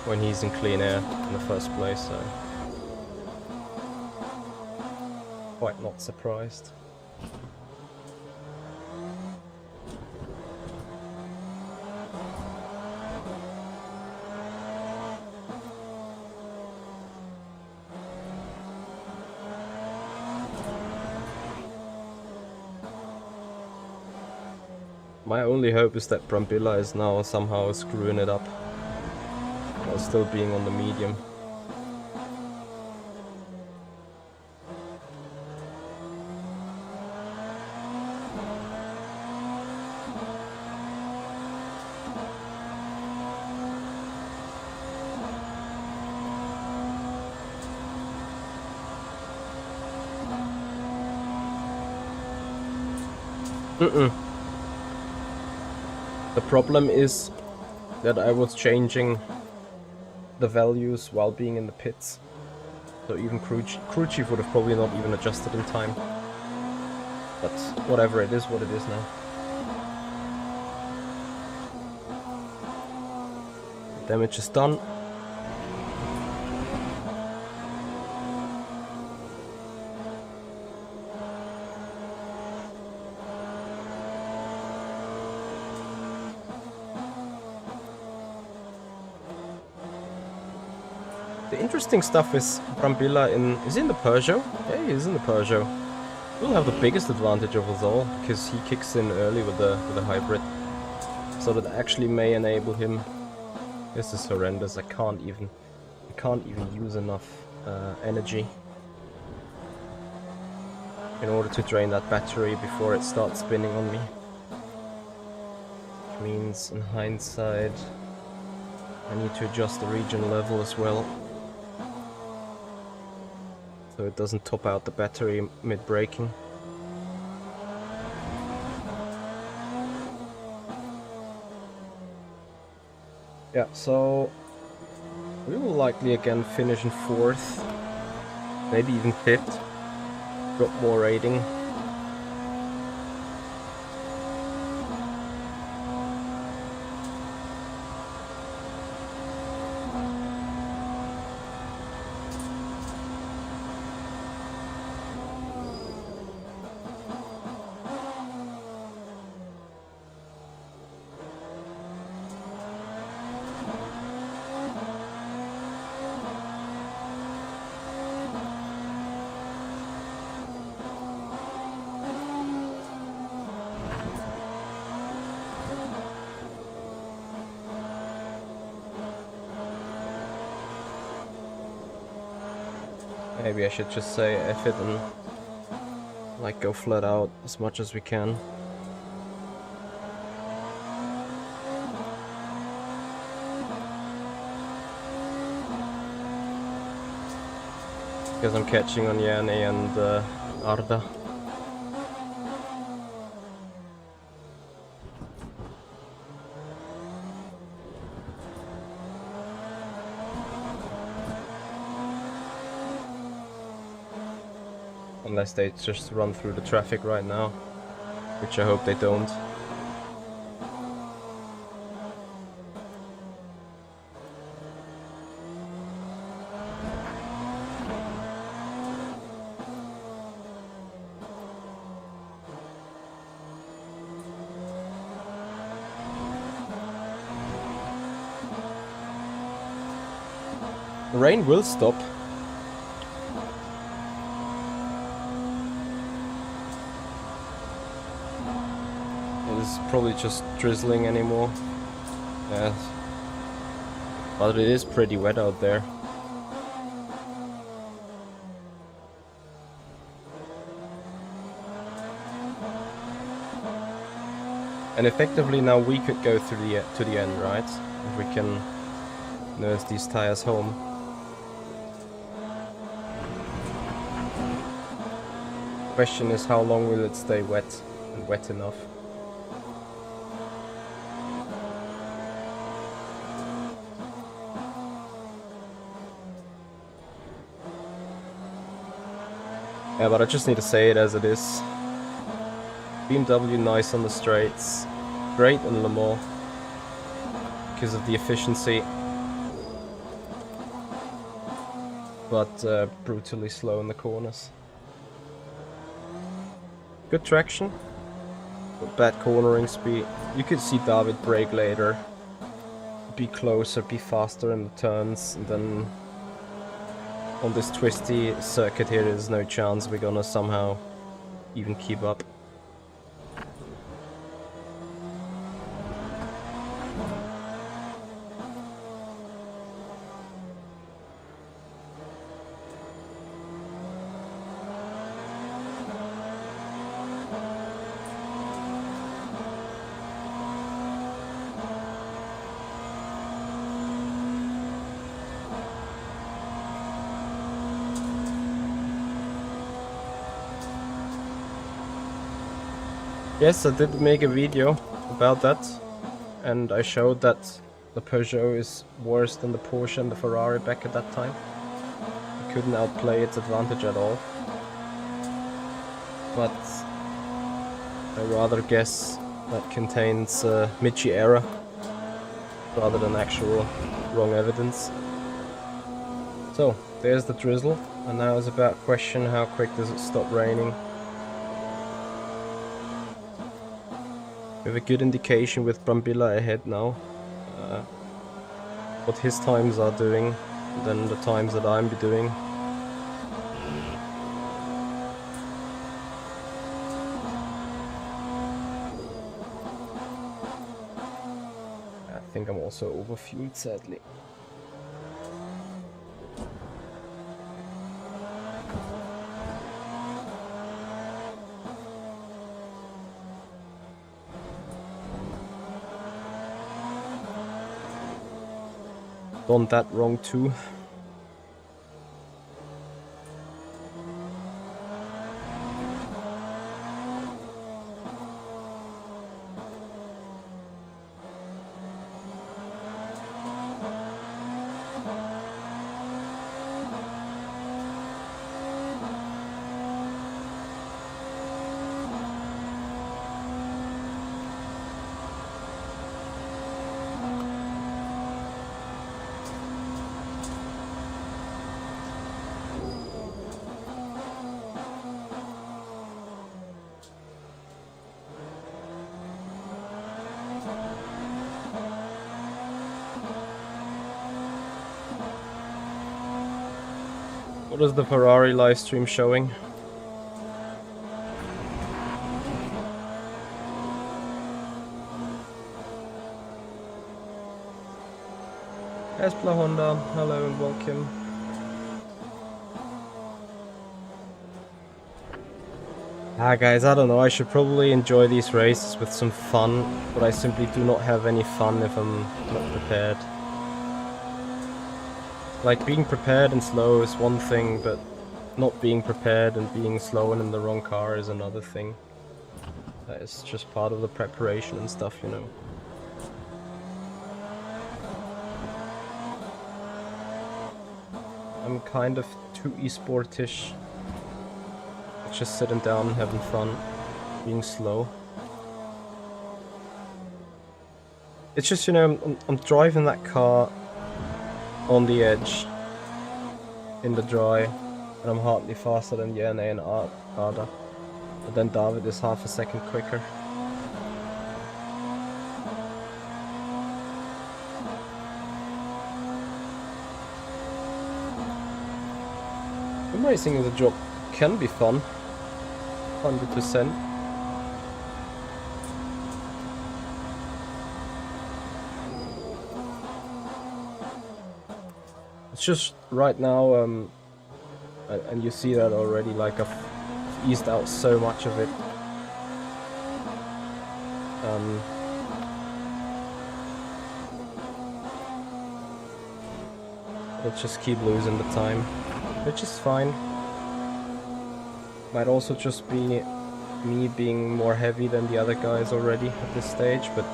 when he's in clean air in the first place, so quite not surprised. My only hope is that Brambilla is now somehow screwing it up while still being on the medium. The problem is that I was changing the values while being in the pits. So even crew chief would have probably not even adjusted in time. But whatever, it is what it is now. Damage is done. The interesting stuff is Brambilla is he in the Peugeot? Yeah, he is in the Peugeot. He'll have the biggest advantage of us all because he kicks in early with the hybrid, so that actually may enable him. This is horrendous. I can't even use enough energy in order to drain that battery before it starts spinning on me. Which means, in hindsight, I need to adjust the regen level as well, so it doesn't top out the battery mid-braking. Yeah, so we will likely again finish in 4th, maybe even 5th, drop more rating. Maybe I should just say F it and like go flat out as much as we can. Because I'm catching on Yanni and Arda. Unless they just run through the traffic right now, which I hope they don't. The rain will stop. It's probably just drizzling anymore. Yes. But it is pretty wet out there. And effectively now we could go through to the end, right? If we can nurse these tires home. Question is, how long will it stay wet and wet enough? Yeah, but I just need to say it as it is. BMW nice on the straights, great in Le Mans because of the efficiency, but brutally slow in the corners. Good traction, but bad cornering speed. You could see David brake later, be closer, be faster in the turns, and then on this twisty circuit here there's no chance we're gonna somehow even keep up. Yes, I did make a video about that, and I showed that the Peugeot is worse than the Porsche and the Ferrari back at that time. It couldn't outplay its advantage at all. But I rather guess that contains Michi error rather than actual wrong evidence. So, there's the drizzle, and now it's about question how quick does it stop raining. We have a good indication with Brambilla ahead now, what his times are doing than the times that I'm doing. I think I'm also overfueled, sadly. Done that wrong too. What is the Ferrari live stream showing? Espla Honda, hello and welcome. Guys, I don't know, I should probably enjoy these races with some fun, but I simply do not have any fun if I'm not prepared. Like, being prepared and slow is one thing, but not being prepared and being slow and in the wrong car is another thing. That is just part of the preparation and stuff, you know. I'm kind of too esportish. Just sitting down and having fun, being slow. It's just, you know, I'm driving that car on the edge, in the dry, and I'm hardly faster than Jene and Arda. But then David is half a second quicker. Racing as a job can be fun, 100%. It's just right now, and you see that already, like I've eased out so much of it. Let's just keep losing the time, which is fine. Might also just be me being more heavy than the other guys already at this stage, but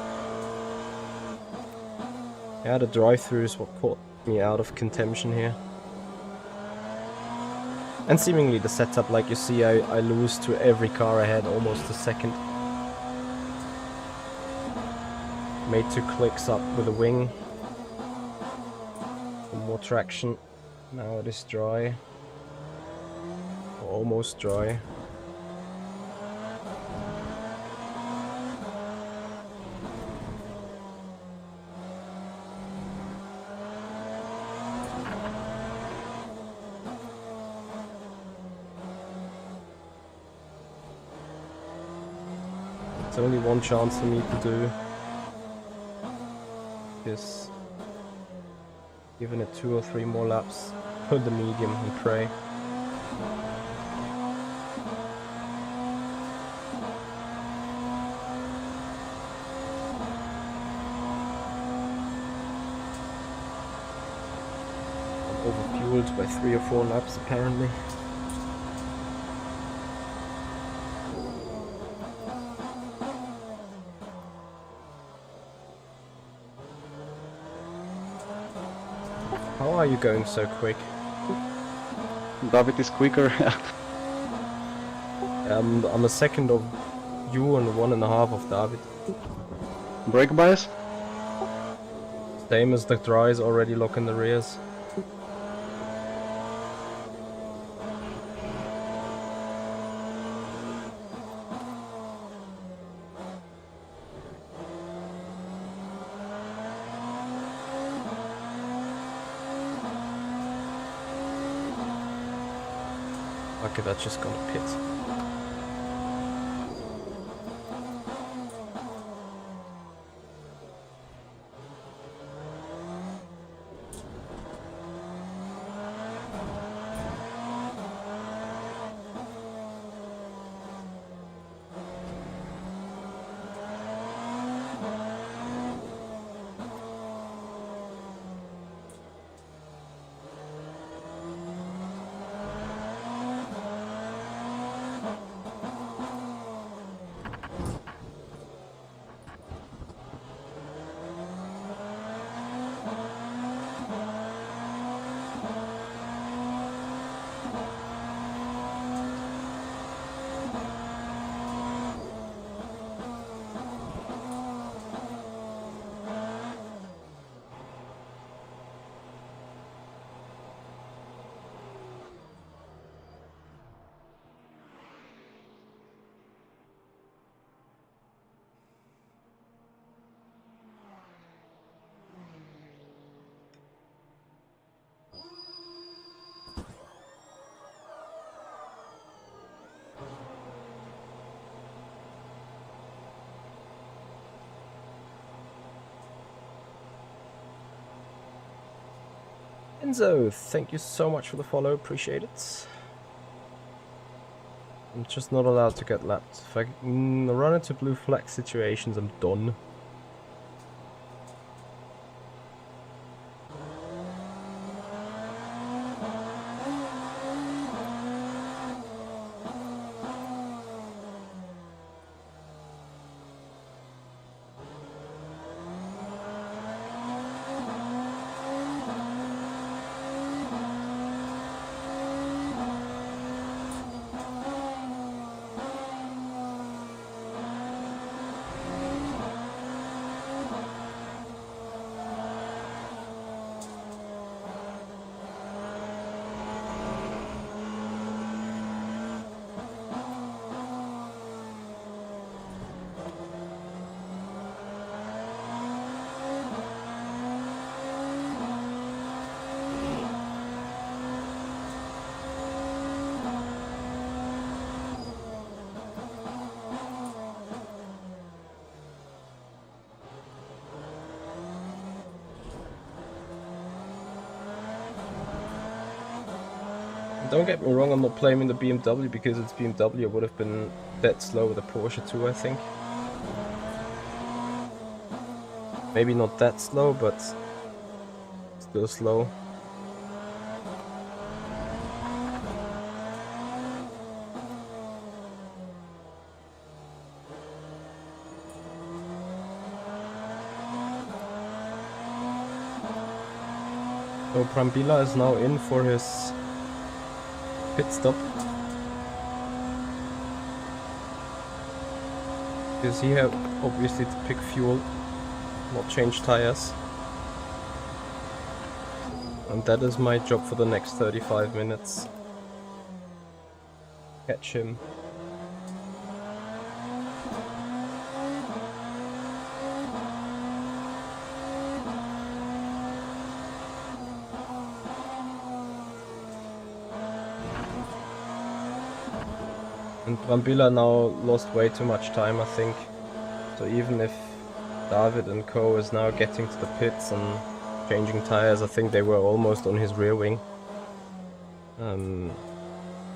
yeah, the drive-through is what caught me out of contention here. And seemingly the setup, like you see, I lose to every car ahead almost a second. Made 2 clicks up with the wing. Some more traction. Now it is dry. Or almost dry. It's only one chance for me to do this. Giving it 2 or 3 more laps. Put the medium and pray. I'm overfueled by 3 or 4 laps apparently. How are you going so quick? David is quicker. I'm a second of you and 1.5 of David. Brake bias? Same as the dries already locking the rears. Okay, that's just gonna pit. Enzo, thank you so much for the follow, appreciate it. I'm just not allowed to get lapped. If I run into blue flag situations, I'm done. Don't get me wrong, I'm not blaming the BMW because it's BMW. I would have been dead slow with a Porsche too, I think. Maybe not that slow, but still slow. So Brambilla is now in for his pit stop. Because he had obviously to pick fuel, not change tires. And that is my job for the next 35 minutes. Catch him. And Brambilla now lost way too much time, I think. So even if David and Co is now getting to the pits and changing tires, I think they were almost on his rear wing.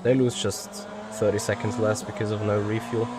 They lose just 30 seconds less because of no refuel.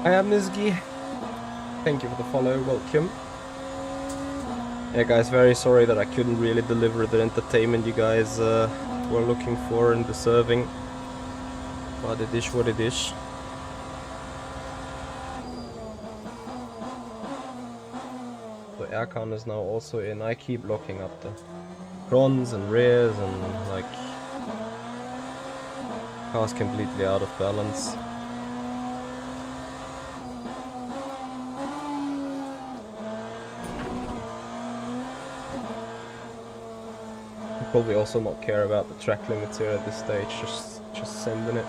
I am Nizgi. Thank you for the follow, welcome. Yeah guys, very sorry that I couldn't really deliver the entertainment you guys were looking for and deserving. But it is what it is. So aircon is now also in. I keep locking up the fronts and rears and like car's completely out of balance. Probably also not care about the track limits here at this stage, just sending it.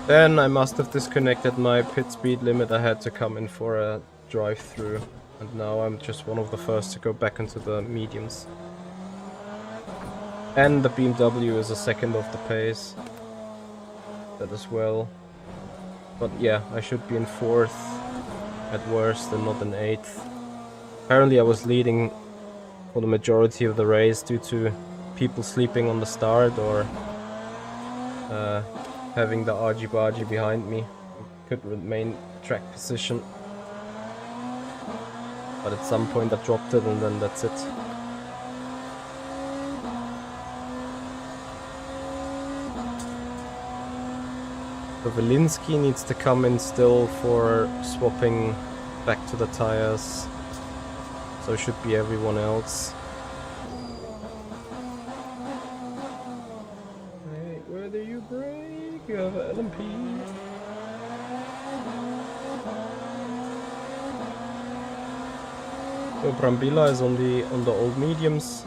Then I must have disconnected my pit speed limit. I had to come in for a drive-through. And now I'm just one of the first to go back into the mediums. And the BMW is a second off the pace. That as well. But yeah, I should be in 4th at worst and not in 8th. Apparently I was leading for the majority of the race due to people sleeping on the start or having the argy-bargy behind me. Could remain track position. But at some point I dropped it and then that's it. So Velinsky needs to come in still for swapping back to the tires. So should be everyone else. Hey, whether you brake, you have an LMP. So Brambilla is on the old mediums.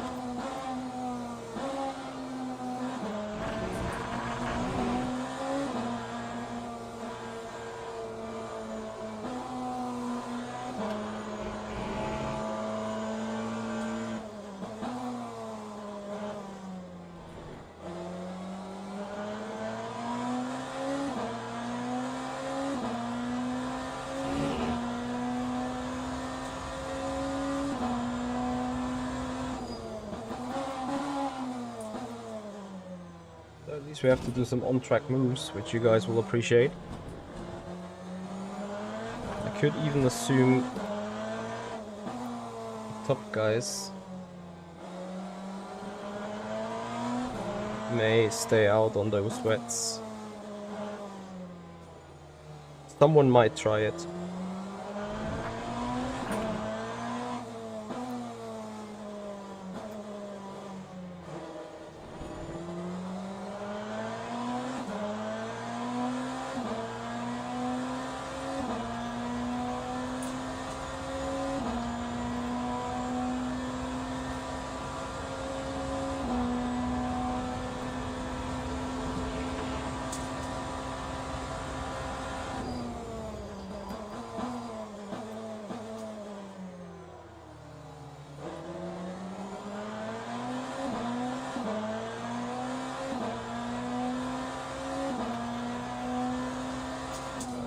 At least we have to do some on-track moves, which you guys will appreciate. I could even assume the top guys may stay out on those wets. Someone might try it.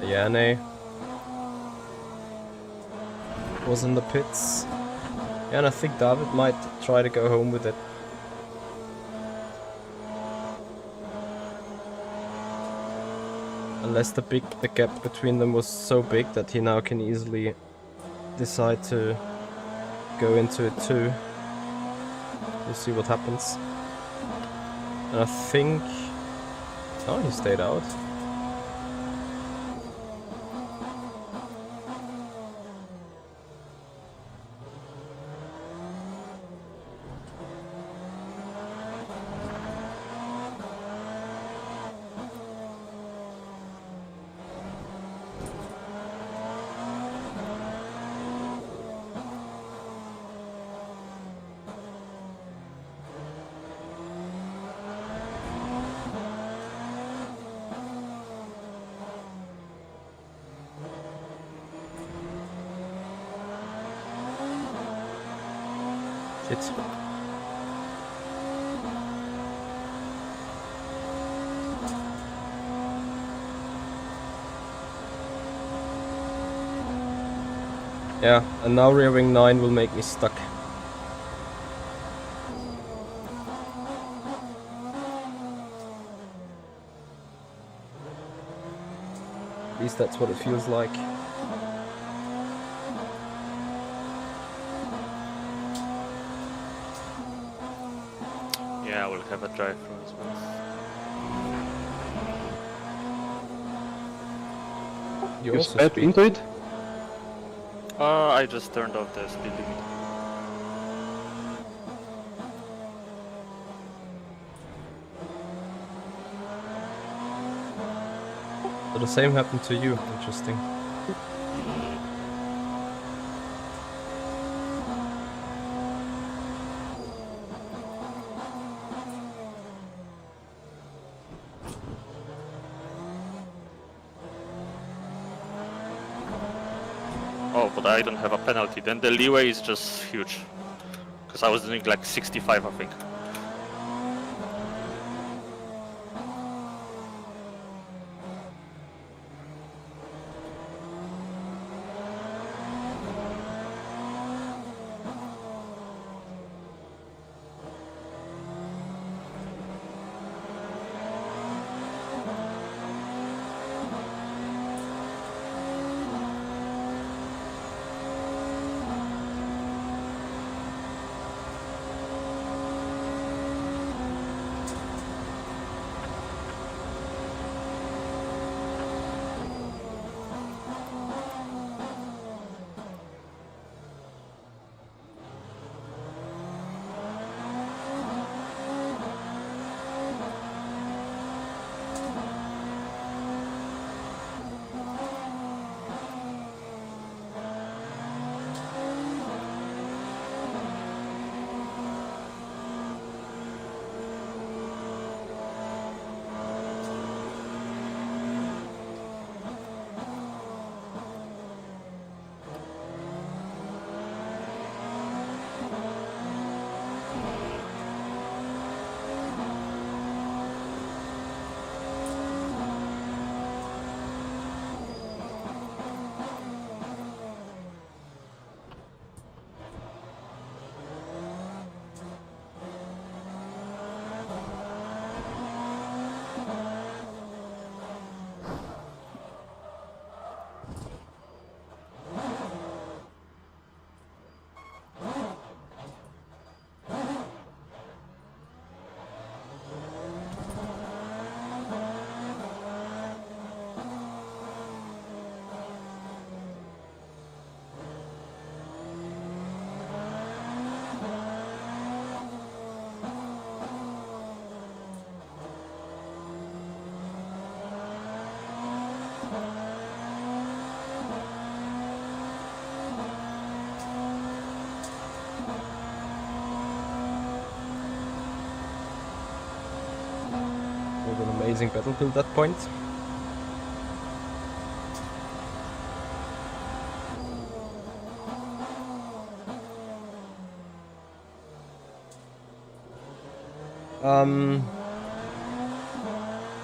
Ayane was in the pits. Yeah, and I think David might try to go home with it. Unless the gap between them was so big that he now can easily decide to go into it too. We'll see what happens. And I think... oh, he stayed out. Shit. Yeah, and now rear wing 9 will make me stuck. At least that's what it feels like. Yeah, we'll have a drive-through as well. You You also sped speed. into it? I just turned off the speed limit. So the same happened to you. Interesting. Oh, but I don't have a penalty. Then the leeway is just huge. Because I was doing like 65, I think. It was an amazing battle till that point.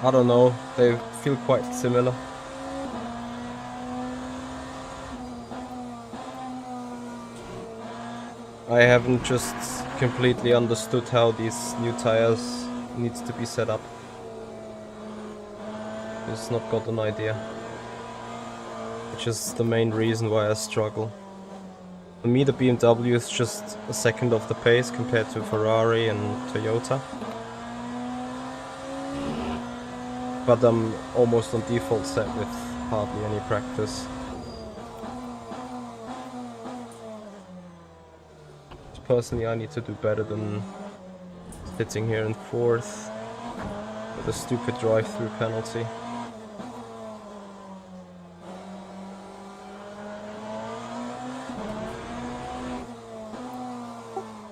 I don't know, they feel quite similar. I haven't just completely understood how these new tires needs to be set up. Just not got an idea. Which is the main reason why I struggle. For me, the BMW is just a second off the pace compared to Ferrari and Toyota. But I'm almost on default set with hardly any practice. Personally, I need to do better than sitting here in 4th with a stupid drive-through penalty.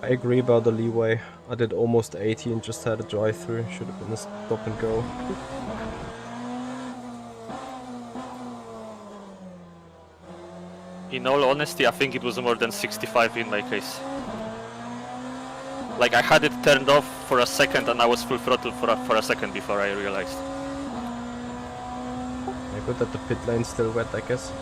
I agree about the leeway. I did almost 80 and just had a drive-through. Should have been a stop and go. In all honesty, I think it was more than 65 in my case. Like, I had it turned off for a second and I was full throttle for a second before I realized. Yeah, good that the pit lane's still wet, I guess.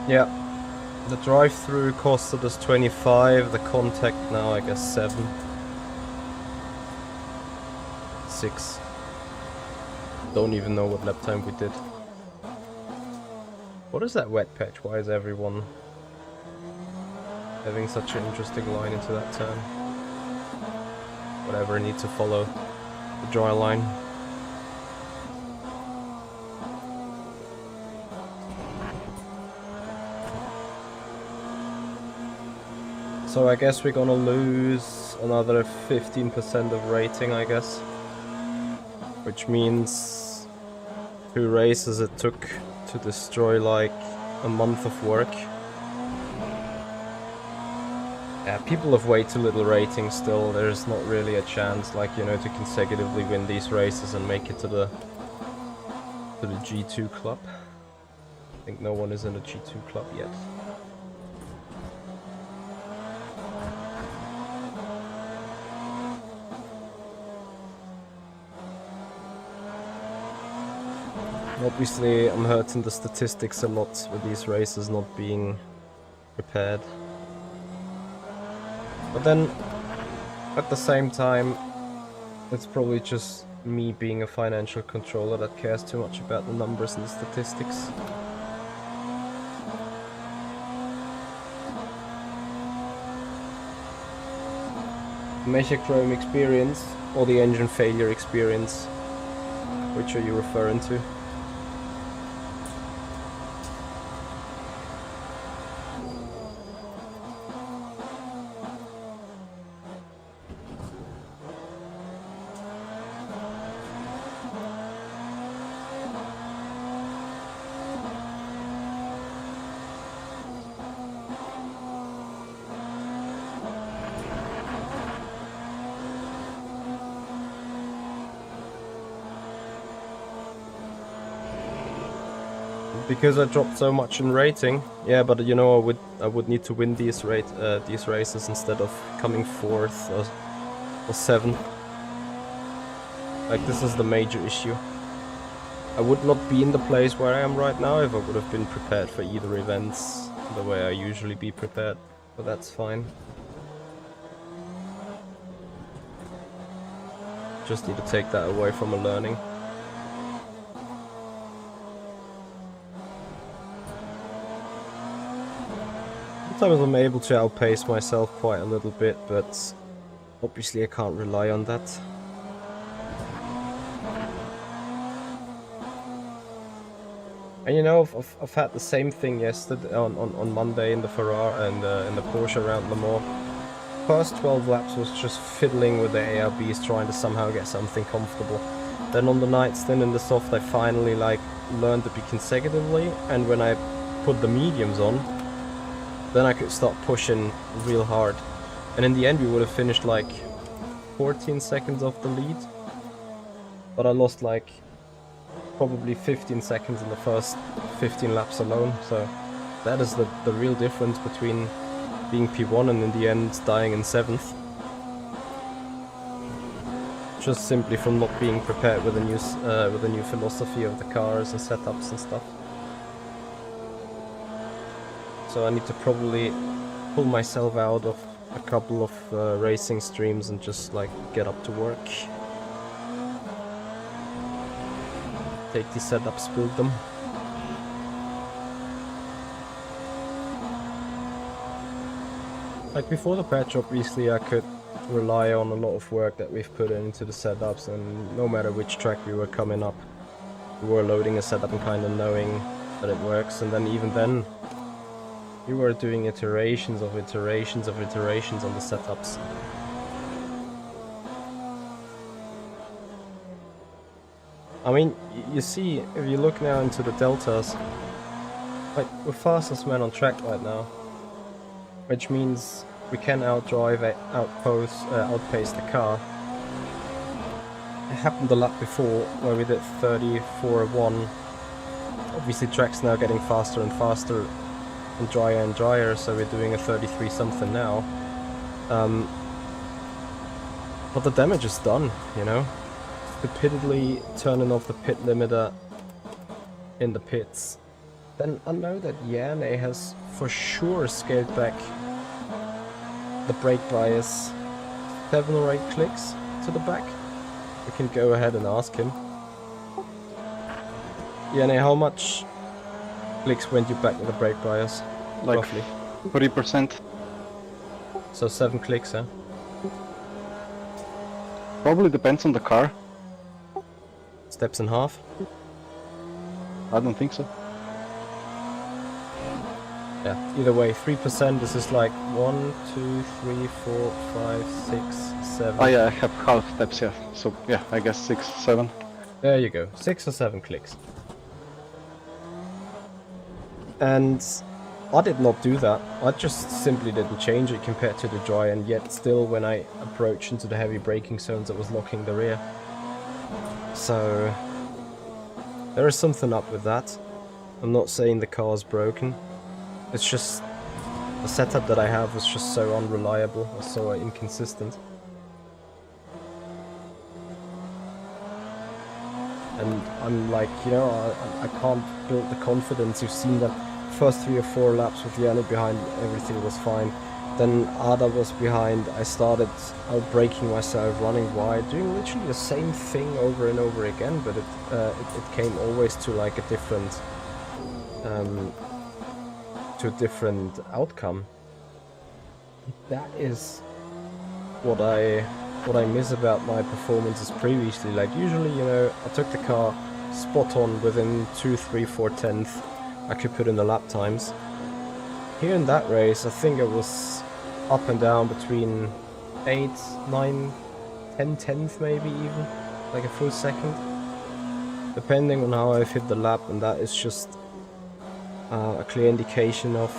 Yeah, the drive-through costed us 25, the contact now I guess 7. 6. Don't even know what lap time we did. What is that wet patch? Why is everyone having such an interesting line into that turn? Whatever, I need to follow the dry line. So I guess we're gonna lose another 15% of rating, I guess. Which means 2 races it took to destroy like a month of work. Yeah, people have way too little rating still. There's not really a chance, like, you know, to consecutively win these races and make it to the G2 club. I think no one is in the G2 club yet. Obviously, I'm hurting the statistics a lot with these races not being prepared. But then, at the same time, it's probably just me being a financial controller that cares too much about the numbers and the statistics. Mechachrome experience, or the engine failure experience? Which are you referring to? because I dropped so much in rating. Yeah, but you know, I would need to win these races instead of coming 4th or 7th. Like, this is the major issue. I would not be in the place where I am right now if I would have been prepared for either events the way I usually be prepared, but that's fine. Just need to take that away from a learning. Sometimes I'm able to outpace myself quite a little bit, but obviously I can't rely on that. And you know, I've had the same thing yesterday on Monday in the Ferrari and in the Porsche around Le Mans. First 12 laps was just fiddling with the ARBs, trying to somehow get something comfortable. Then on the night stint in the soft, I finally like learned to be consecutively, and when I put the mediums on, then I could start pushing real hard. And in the end we would have finished like 14 seconds off the lead. But I lost like probably 15 seconds in the first 15 laps alone. So that is the real difference between being P1 and in the end dying in 7th. Just simply from not being prepared with a new philosophy of the cars and setups and stuff. So I need to probably pull myself out of a couple of racing streams and just like get up to work. Take these setups, build them. Like before the patch, obviously I could rely on a lot of work that we've put into the setups, and no matter which track we were coming up, we were loading a setup and kind of knowing that it works, and then even then we were doing iterations of iterations of iterations on the setups. I mean, you see, if you look now into the deltas, like, we're fastest man on track right now, which means we can outdrive, outpace the car. It happened a lap before, where we did 34.1. Obviously track's now getting faster and faster, and drier, so we're doing a 33 something now. But the damage is done, you know? Repeatedly turning off the pit limiter in the pits. Then I know that Jan has for sure scaled back the brake bias 7 or 8 clicks to the back. We can go ahead and ask him. Jan, how much clicks went you back with the brake bias? Like roughly 30%. So 7 clicks, huh? Probably depends on the car. Steps in half. I don't think so. Yeah, either way, 3%, this is like 1, 2, 3, 4, 5, 6, 7. Oh yeah, I have half steps, yeah. So yeah, I guess 6, 7. There you go, 6 or 7 clicks. And I did not do that. I just simply didn't change it compared to the dry, and yet still when I approached into the heavy braking zones I was locking the rear. So there is something up with that. I'm not saying the car's broken. It's just the setup that I have is just so unreliable or so inconsistent. And I'm like, you know, I can't build the confidence. You've seen that first 3 or 4 laps with Yannick behind, everything was fine. Then Ada was behind. I started out braking myself, running wide, doing literally the same thing over and over again, but it came always to like a different outcome. That is what I miss about my performances previously. Like usually, you know, I took the car spot on within 2, 3, 4 tenths. I could put in the lap times. Here in that race, I think it was up and down between 8, 9, 10 tenths maybe even, like a full second, depending on how I've hit the lap, and that is just a clear indication of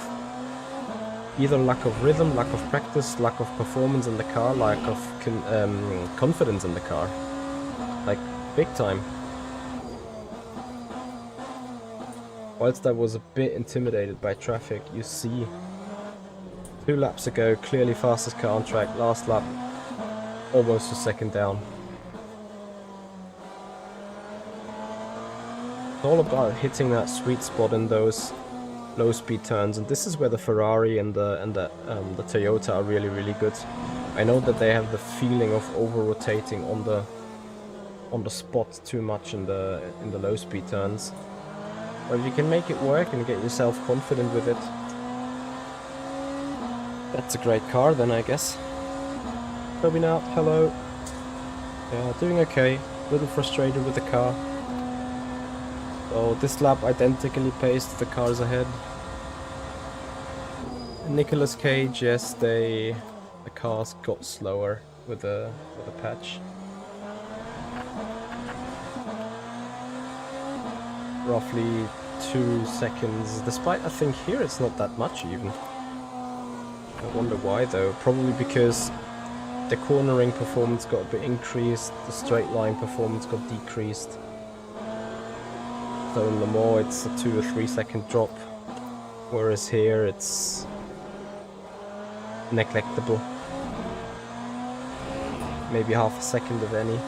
either lack of rhythm, lack of practice, lack of performance in the car, lack of confidence in the car, like big time. whilst I was a bit intimidated by traffic, you see 2 laps ago, clearly fastest car on track, last lap, almost a second down. It's all about hitting that sweet spot in those low speed turns, and this is where the Ferrari and the Toyota are really, really good. I know that they have the feeling of over rotating on the spot too much in the low speed turns. But if you can make it work and get yourself confident with it, that's a great car then, I guess. Toby now, hello. Yeah, doing okay. A little frustrated with the car. So this lap identically paced the cars ahead. Nicolas Cage, yes, the cars got slower with the patch. Roughly 2 seconds, despite I think here it's not that much even. I wonder why though. Probably because the cornering performance got a bit increased, the straight line performance got decreased. So in Le Mans it's a 2 or 3 second drop, whereas here it's neglectable. Maybe half a second if any.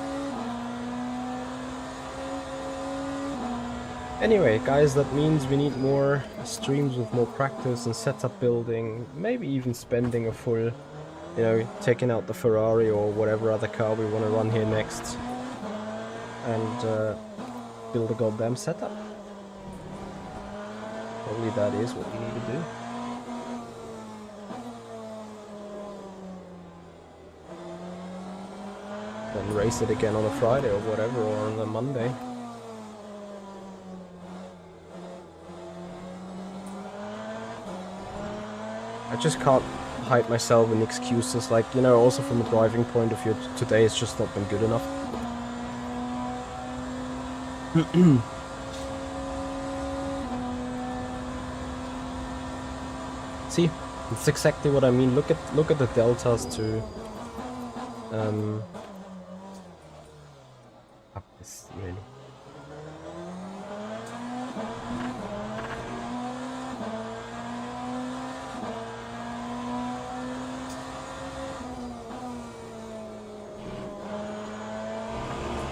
Anyway, guys, that means we need more streams with more practice and setup building, maybe even spending a full, you know, taking out the Ferrari or whatever other car we want to run here next, and build a goddamn setup. Probably that is what we need to do. Then race it again on a Friday or whatever, or on a Monday. I just can't hype myself in excuses, like, you know, also from a driving point of view, today it's just not been good enough. See, it's exactly what I mean. Look at the deltas to up this really.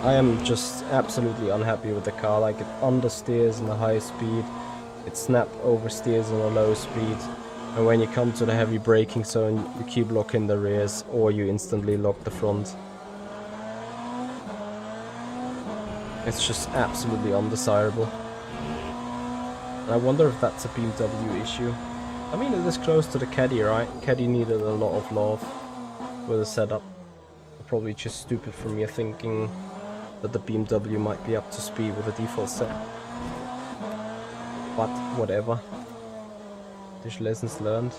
I am just absolutely unhappy with the car. Like, it understeers in a high speed, it snap oversteers in a low speed, and when you come to the heavy braking zone, you keep locking the rears or you instantly lock the front. It's just absolutely undesirable. And I wonder if that's a BMW issue. I mean, it is close to the Caddy, right? Caddy needed a lot of love with the setup. Probably just stupid for me thinking that the BMW might be up to speed with the default set. But whatever. These lessons learned.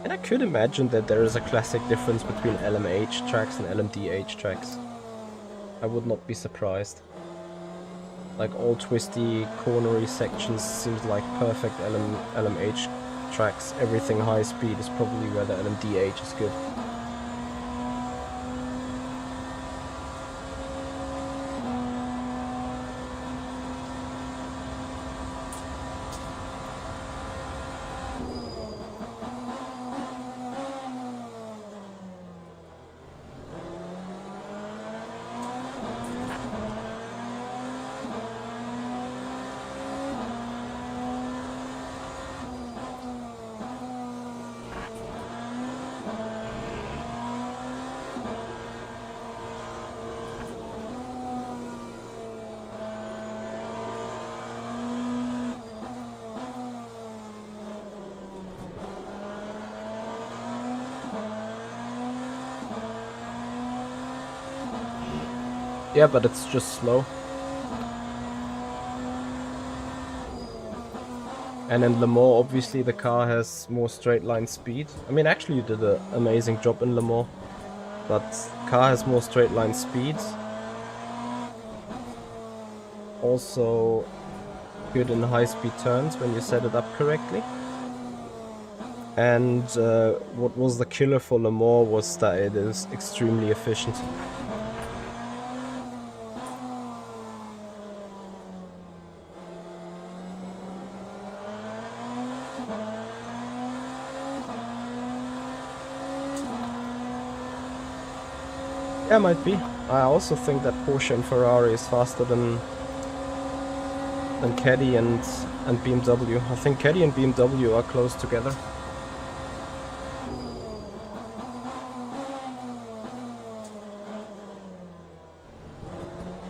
And I could imagine that there is a classic difference between LMH tracks and LMDh tracks. I would not be surprised. Like, all twisty, cornery sections seems like perfect LMH tracks. Everything high speed is probably where the LMDh is good. Yeah, but it's just slow. And in Le Mans, obviously, the car has more straight line speed. I mean, actually, you did an amazing job in Le Mans, but car has more straight line speed. Also, good in high speed turns when you set it up correctly. And what was the killer for Le Mans was that it is extremely efficient. Yeah, might be. I also think that Porsche and Ferrari is faster than Caddy and BMW. I think Caddy and BMW are close together.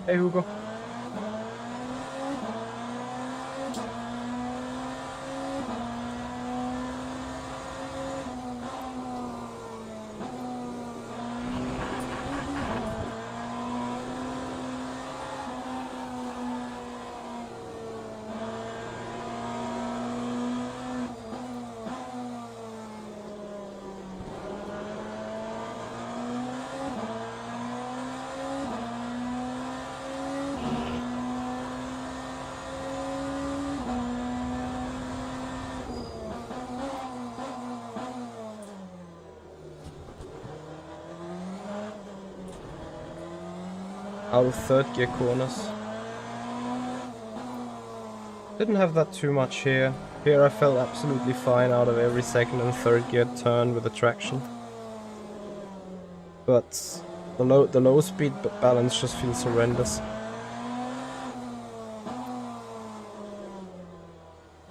Hey Hugo. Out of third gear corners. Didn't have that too much here. Here I felt absolutely fine out of every second and third gear turn with the traction. But the low speed balance just feels horrendous.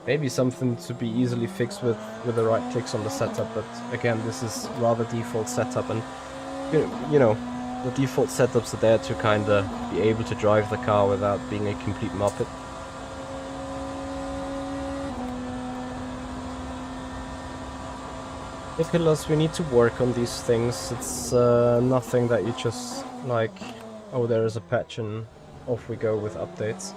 Maybe something to be easily fixed with the right clicks on the setup, but again, this is rather default setup, and you know, the default setups are there to kinda be able to drive the car without being a complete muppet. Hey Pillars, we need to work on these things. It's nothing that you just like, oh there is a patch and off we go with updates.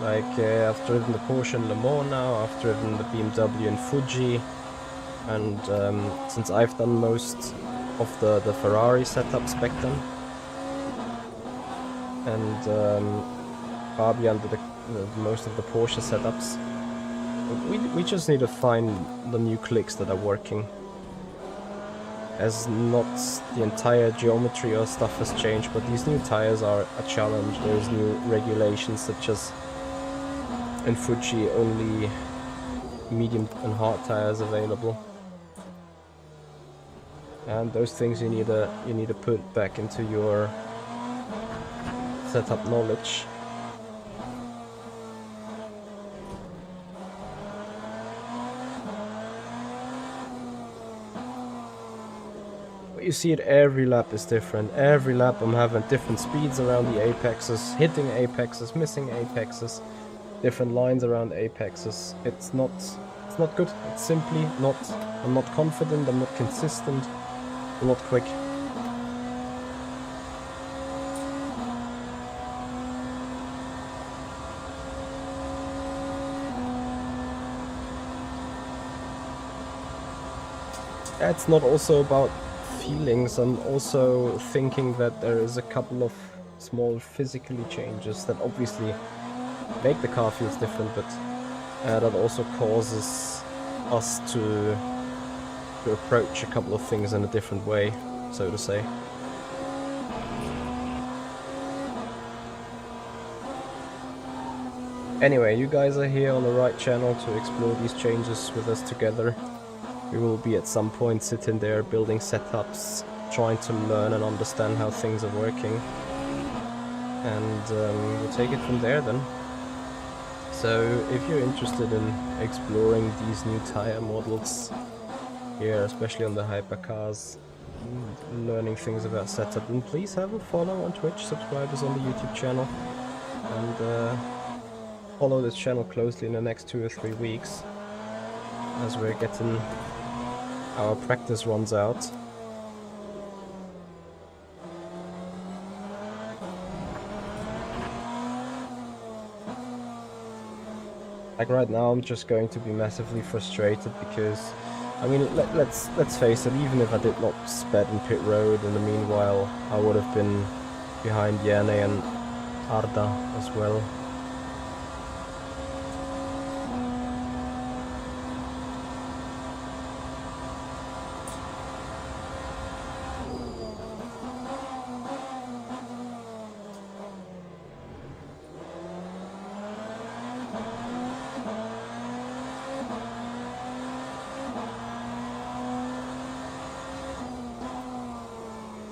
Like I've driven the Porsche in Le Mans now, I've driven the BMW in Fuji, and since I've done most of the Ferrari setups back then, and Fabian did most of the Porsche setups. We just need to find the new clicks that are working, as not the entire geometry or stuff has changed, but these new tires are a challenge. There's new regulations such as in Fuji only medium and hard tires available. And those things you need to put back into your setup knowledge. But you see it, every lap is different. Every lap I'm having different speeds around the apexes, hitting apexes, missing apexes, different lines around apexes. It's not good. It's simply not. I'm not confident. I'm not consistent. Not quick. It's not also about feelings. I'm also thinking that there is a couple of small physically changes that obviously make the car feel different, but that also causes us to approach a couple of things in a different way, so to say. Anyway, you guys are here on the right channel to explore these changes with us together. We will be at some point sitting there building setups, trying to learn and understand how things are working, and we'll take it from there then. So if you're interested in exploring these new tire models here, especially on the hypercars, learning things about setup, then please have a follow on Twitch, subscribe us on the YouTube channel, and follow this channel closely in the next 2 or 3 weeks as we're getting our practice runs out. Like right now I'm just going to be massively frustrated because, I mean, let's face it, even if I did not sped in pit road in the meanwhile, I would have been behind Yane and Arda as well.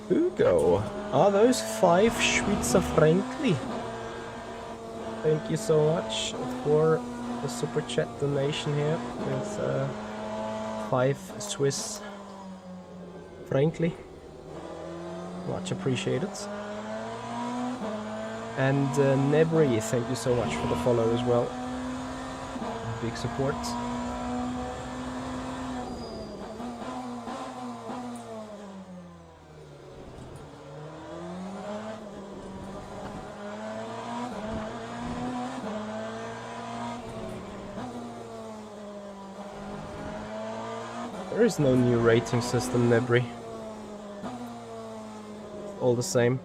Hugo, are those 5 Schweizer Frankli? Thank you so much for the super chat donation here. It's 5 Swiss Frankli. Much appreciated. And Nebri, thank you so much for the follow as well. Big support. There is no new rating system, Nebri. All the same.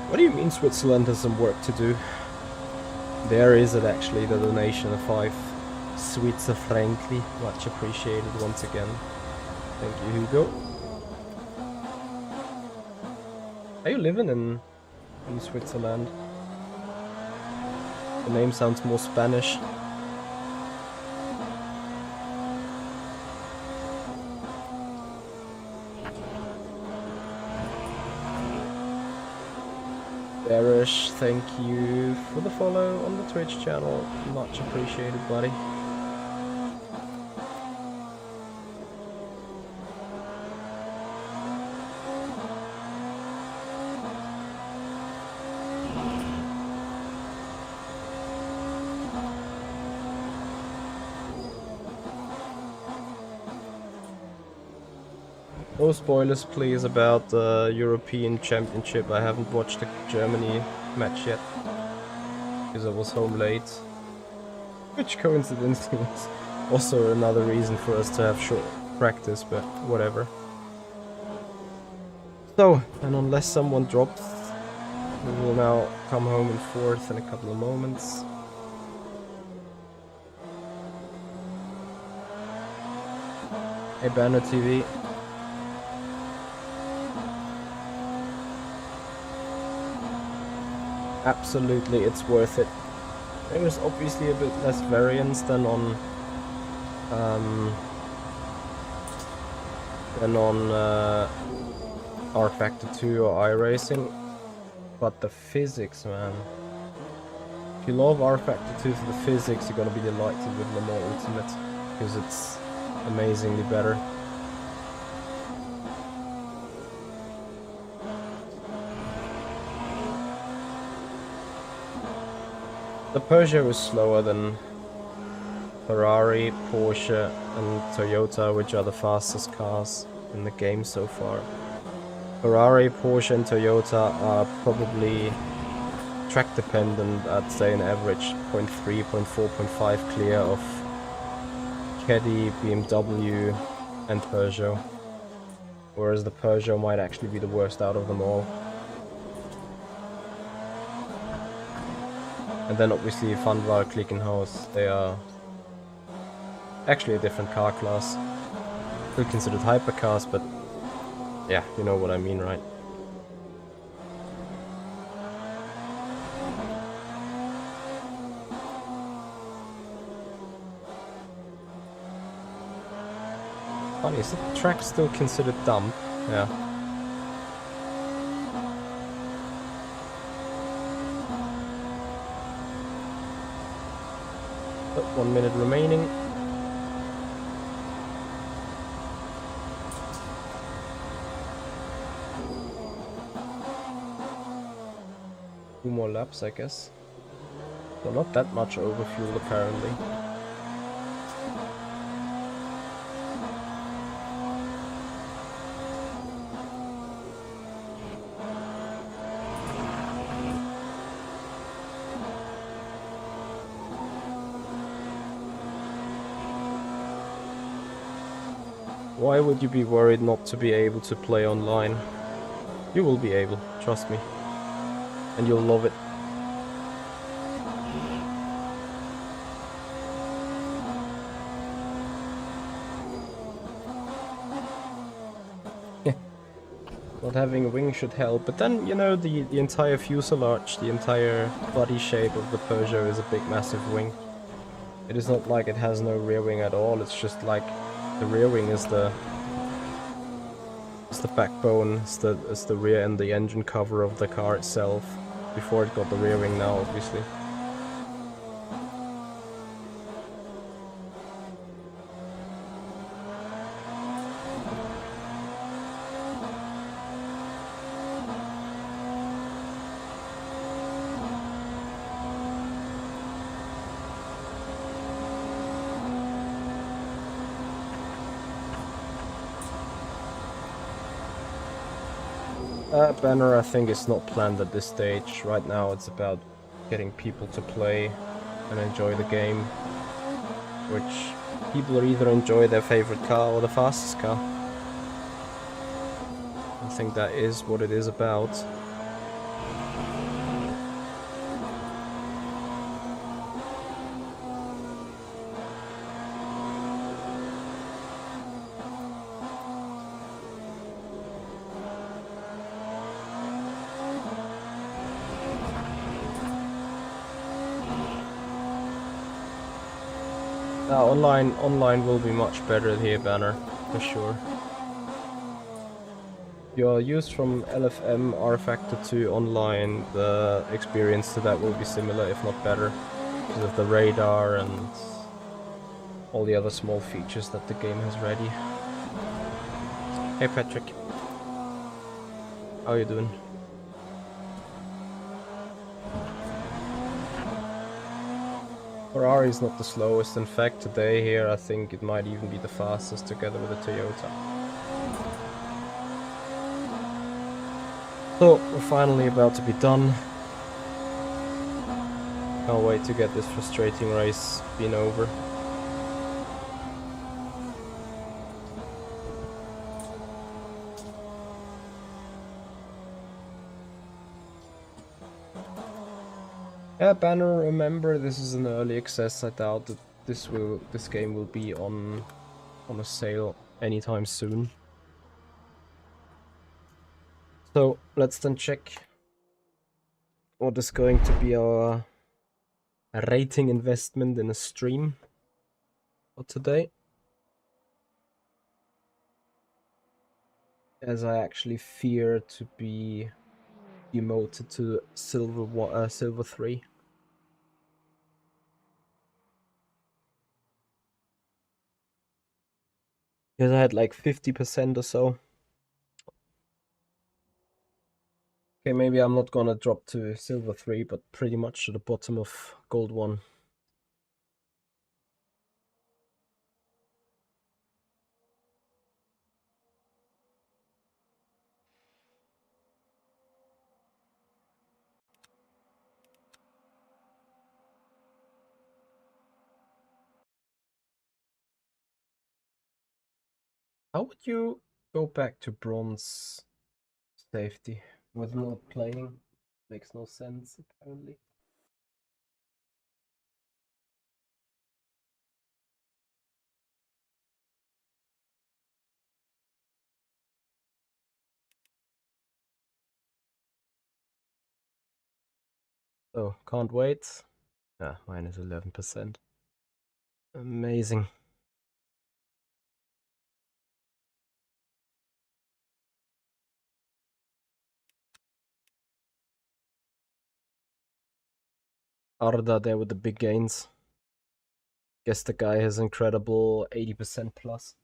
What do you mean Switzerland has some work to do? There is it actually, the donation of 5 Schweizer Frankli. Much appreciated once again. Thank you, Hugo. Are you living in Switzerland? The name sounds more Spanish. Barish, thank you for the follow on the Twitch channel. Much appreciated, buddy. No spoilers, please, about the European Championship. I haven't watched the Germany match yet because I was home late. Which coincidentally was also another reason for us to have short practice, but whatever. So, and unless someone drops, we will now come home in 4th in a couple of moments. Hey, Banner TV. Absolutely, it's worth it. There is obviously a bit less variance than on R Factor 2 or iRacing, but the physics, man. If you love R Factor 2 for the physics, you're gonna be delighted with Le Mans Ultimate because it's amazingly better. The Peugeot is slower than Ferrari, Porsche and Toyota, which are the fastest cars in the game so far. Ferrari, Porsche and Toyota are probably track dependent, I'd say an average 0.3, 0.4, 0.5 clear of Caddy, BMW and Peugeot. Whereas the Peugeot might actually be the worst out of them all. And then obviously Fanval, Klickenhaus, they are actually a different car class. Still considered hypercars, but yeah, you know what I mean, right? Funny, is the track still considered dumb? Yeah. But 1 minute remaining. Two more laps, I guess. So not that much overfuel apparently. Why would you be worried not to be able to play online? You will be able, trust me. And you'll love it. Not having a wing should help, but then, you know, the entire fuselage, the entire body shape of the Peugeot is a big massive wing. It is not like it has no rear wing at all, it's just like the rear wing is the backbone, is the rear and the engine cover of the car itself, before it got the rear wing now, obviously. Banner, I think, is not planned at this stage. Right now it's about getting people to play and enjoy the game, which people either enjoy their favorite car or the fastest car. I think that is what it is about. Online will be much better here, Banner, for sure. You're used from LFM R Factor to online, the experience to that will be similar, if not better, because of the radar and all the other small features that the game has ready. Hey Patrick, how you doing? Ferrari is not the slowest. In fact, today here I think it might even be the fastest together with the Toyota. So, we're finally about to be done. Can't wait to get this frustrating race being over. Yeah, Banner, remember this is an early access. I doubt that this game will be on a sale anytime soon. So let's then check what is going to be our rating investment in a stream for today. As I actually fear to be demoted to silver 3. Because I had like 50% or so. Okay, maybe I'm not gonna drop to silver 3, but pretty much to the bottom of gold 1. How would you go back to bronze safety with not playing? Makes no sense, apparently. So, can't wait. Ah, minus 11%. Amazing. Arda there with the big gains. Guess the guy has incredible 80% plus.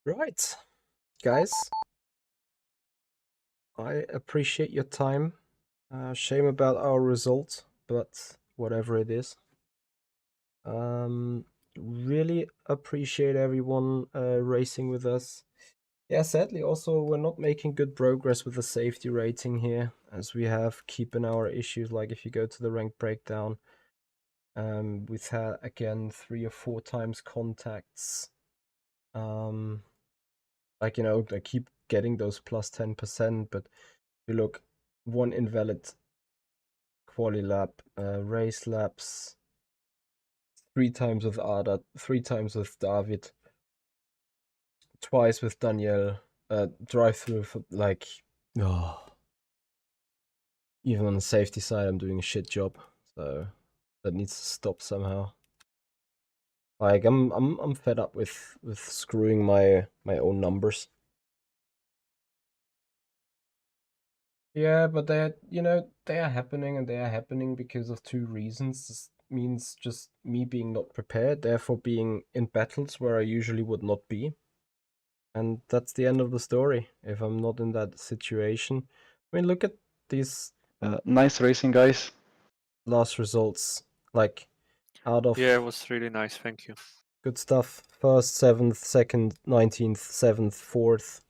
Right, guys. I appreciate your time. Shame about our result, but whatever it is. Really appreciate everyone racing with us. Yeah, sadly also we're not making good progress with the safety rating here, as we have keeping our issues. Like if you go to the rank breakdown, we've had again 3 or 4 times contacts. Like, you know, they keep getting those plus 10%, but if you look, 1 invalid quali lap, race laps, 3 times with Ada, 3 times with David, twice with Daniel, drive through for like, oh. Even on the safety side, I'm doing a shit job, so that needs to stop somehow. Like I'm fed up with screwing my own numbers. Yeah, but they they are happening, and they are happening because of 2 reasons. This means just me being not prepared, therefore being in battles where I usually would not be. And that's the end of the story, if I'm not in that situation. I mean, look at these Nice racing, guys. last results. Like, out of Yeah, it was really nice. Thank you. good stuff. 1st, 7th, 2nd, 19th, 7th, 4th.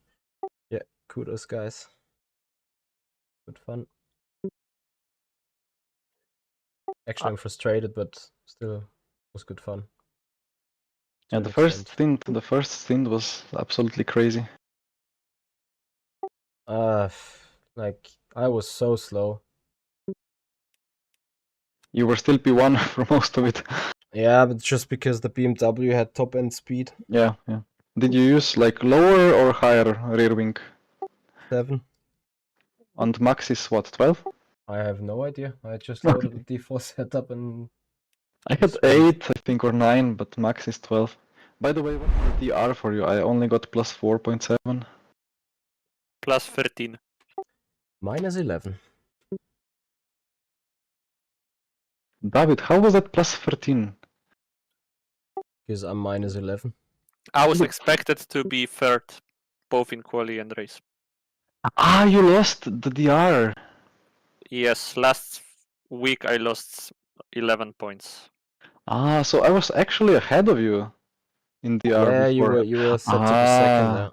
Yeah, kudos, guys. Good fun. Actually, I'm frustrated, but still was good fun. Yeah, the first stint was absolutely crazy. Like, I was so slow. You were still P1 for most of it. Yeah, but just because the BMW had top end speed. Yeah, yeah. Did you use like lower or higher rear wing? 7. And max is what, 12? I have no idea. I just loaded the default setup and I had 8, I think, or 9, but max is 12. By the way, what's the DR for you? I only got plus 4.7. Plus 13. minus 11. David, how was that plus 13? Because I'm minus 11. I was expected to be third, both in quali and race. Ah, you lost the DR. Yes, last week I lost 11 points. Ah, so I was actually ahead of you in DR Yeah, before. you were set to for second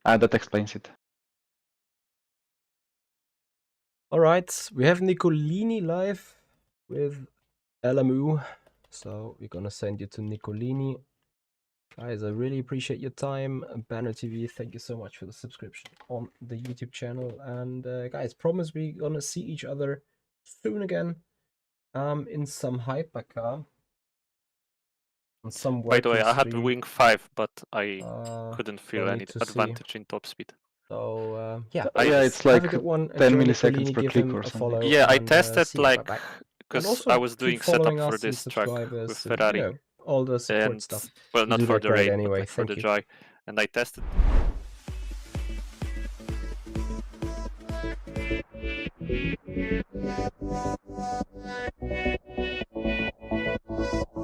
there. That explains it. Alright, we have Nicolini live with LMU. So we're gonna send you to Nicolini. Guys, I really appreciate your time. Banner TV, thank you so much for the subscription on the YouTube channel. And guys, promise we're gonna see each other soon again. In some hypercar. On some By the way, I had stream. wing 5, but I couldn't so feel I any need to advantage in top speed. So yeah, Yeah, it's have like a good one. 10 Enjoy milliseconds Nicolini, per give click him or a something. follow. Yeah, I and, tested see you. like Bye-bye. And because also I was keep doing following setup for us and this track subscribers with and, Ferrari, all the support and stuff. well, You not do for that the great race, but anyway. like for Thank the you. dry, and I tested.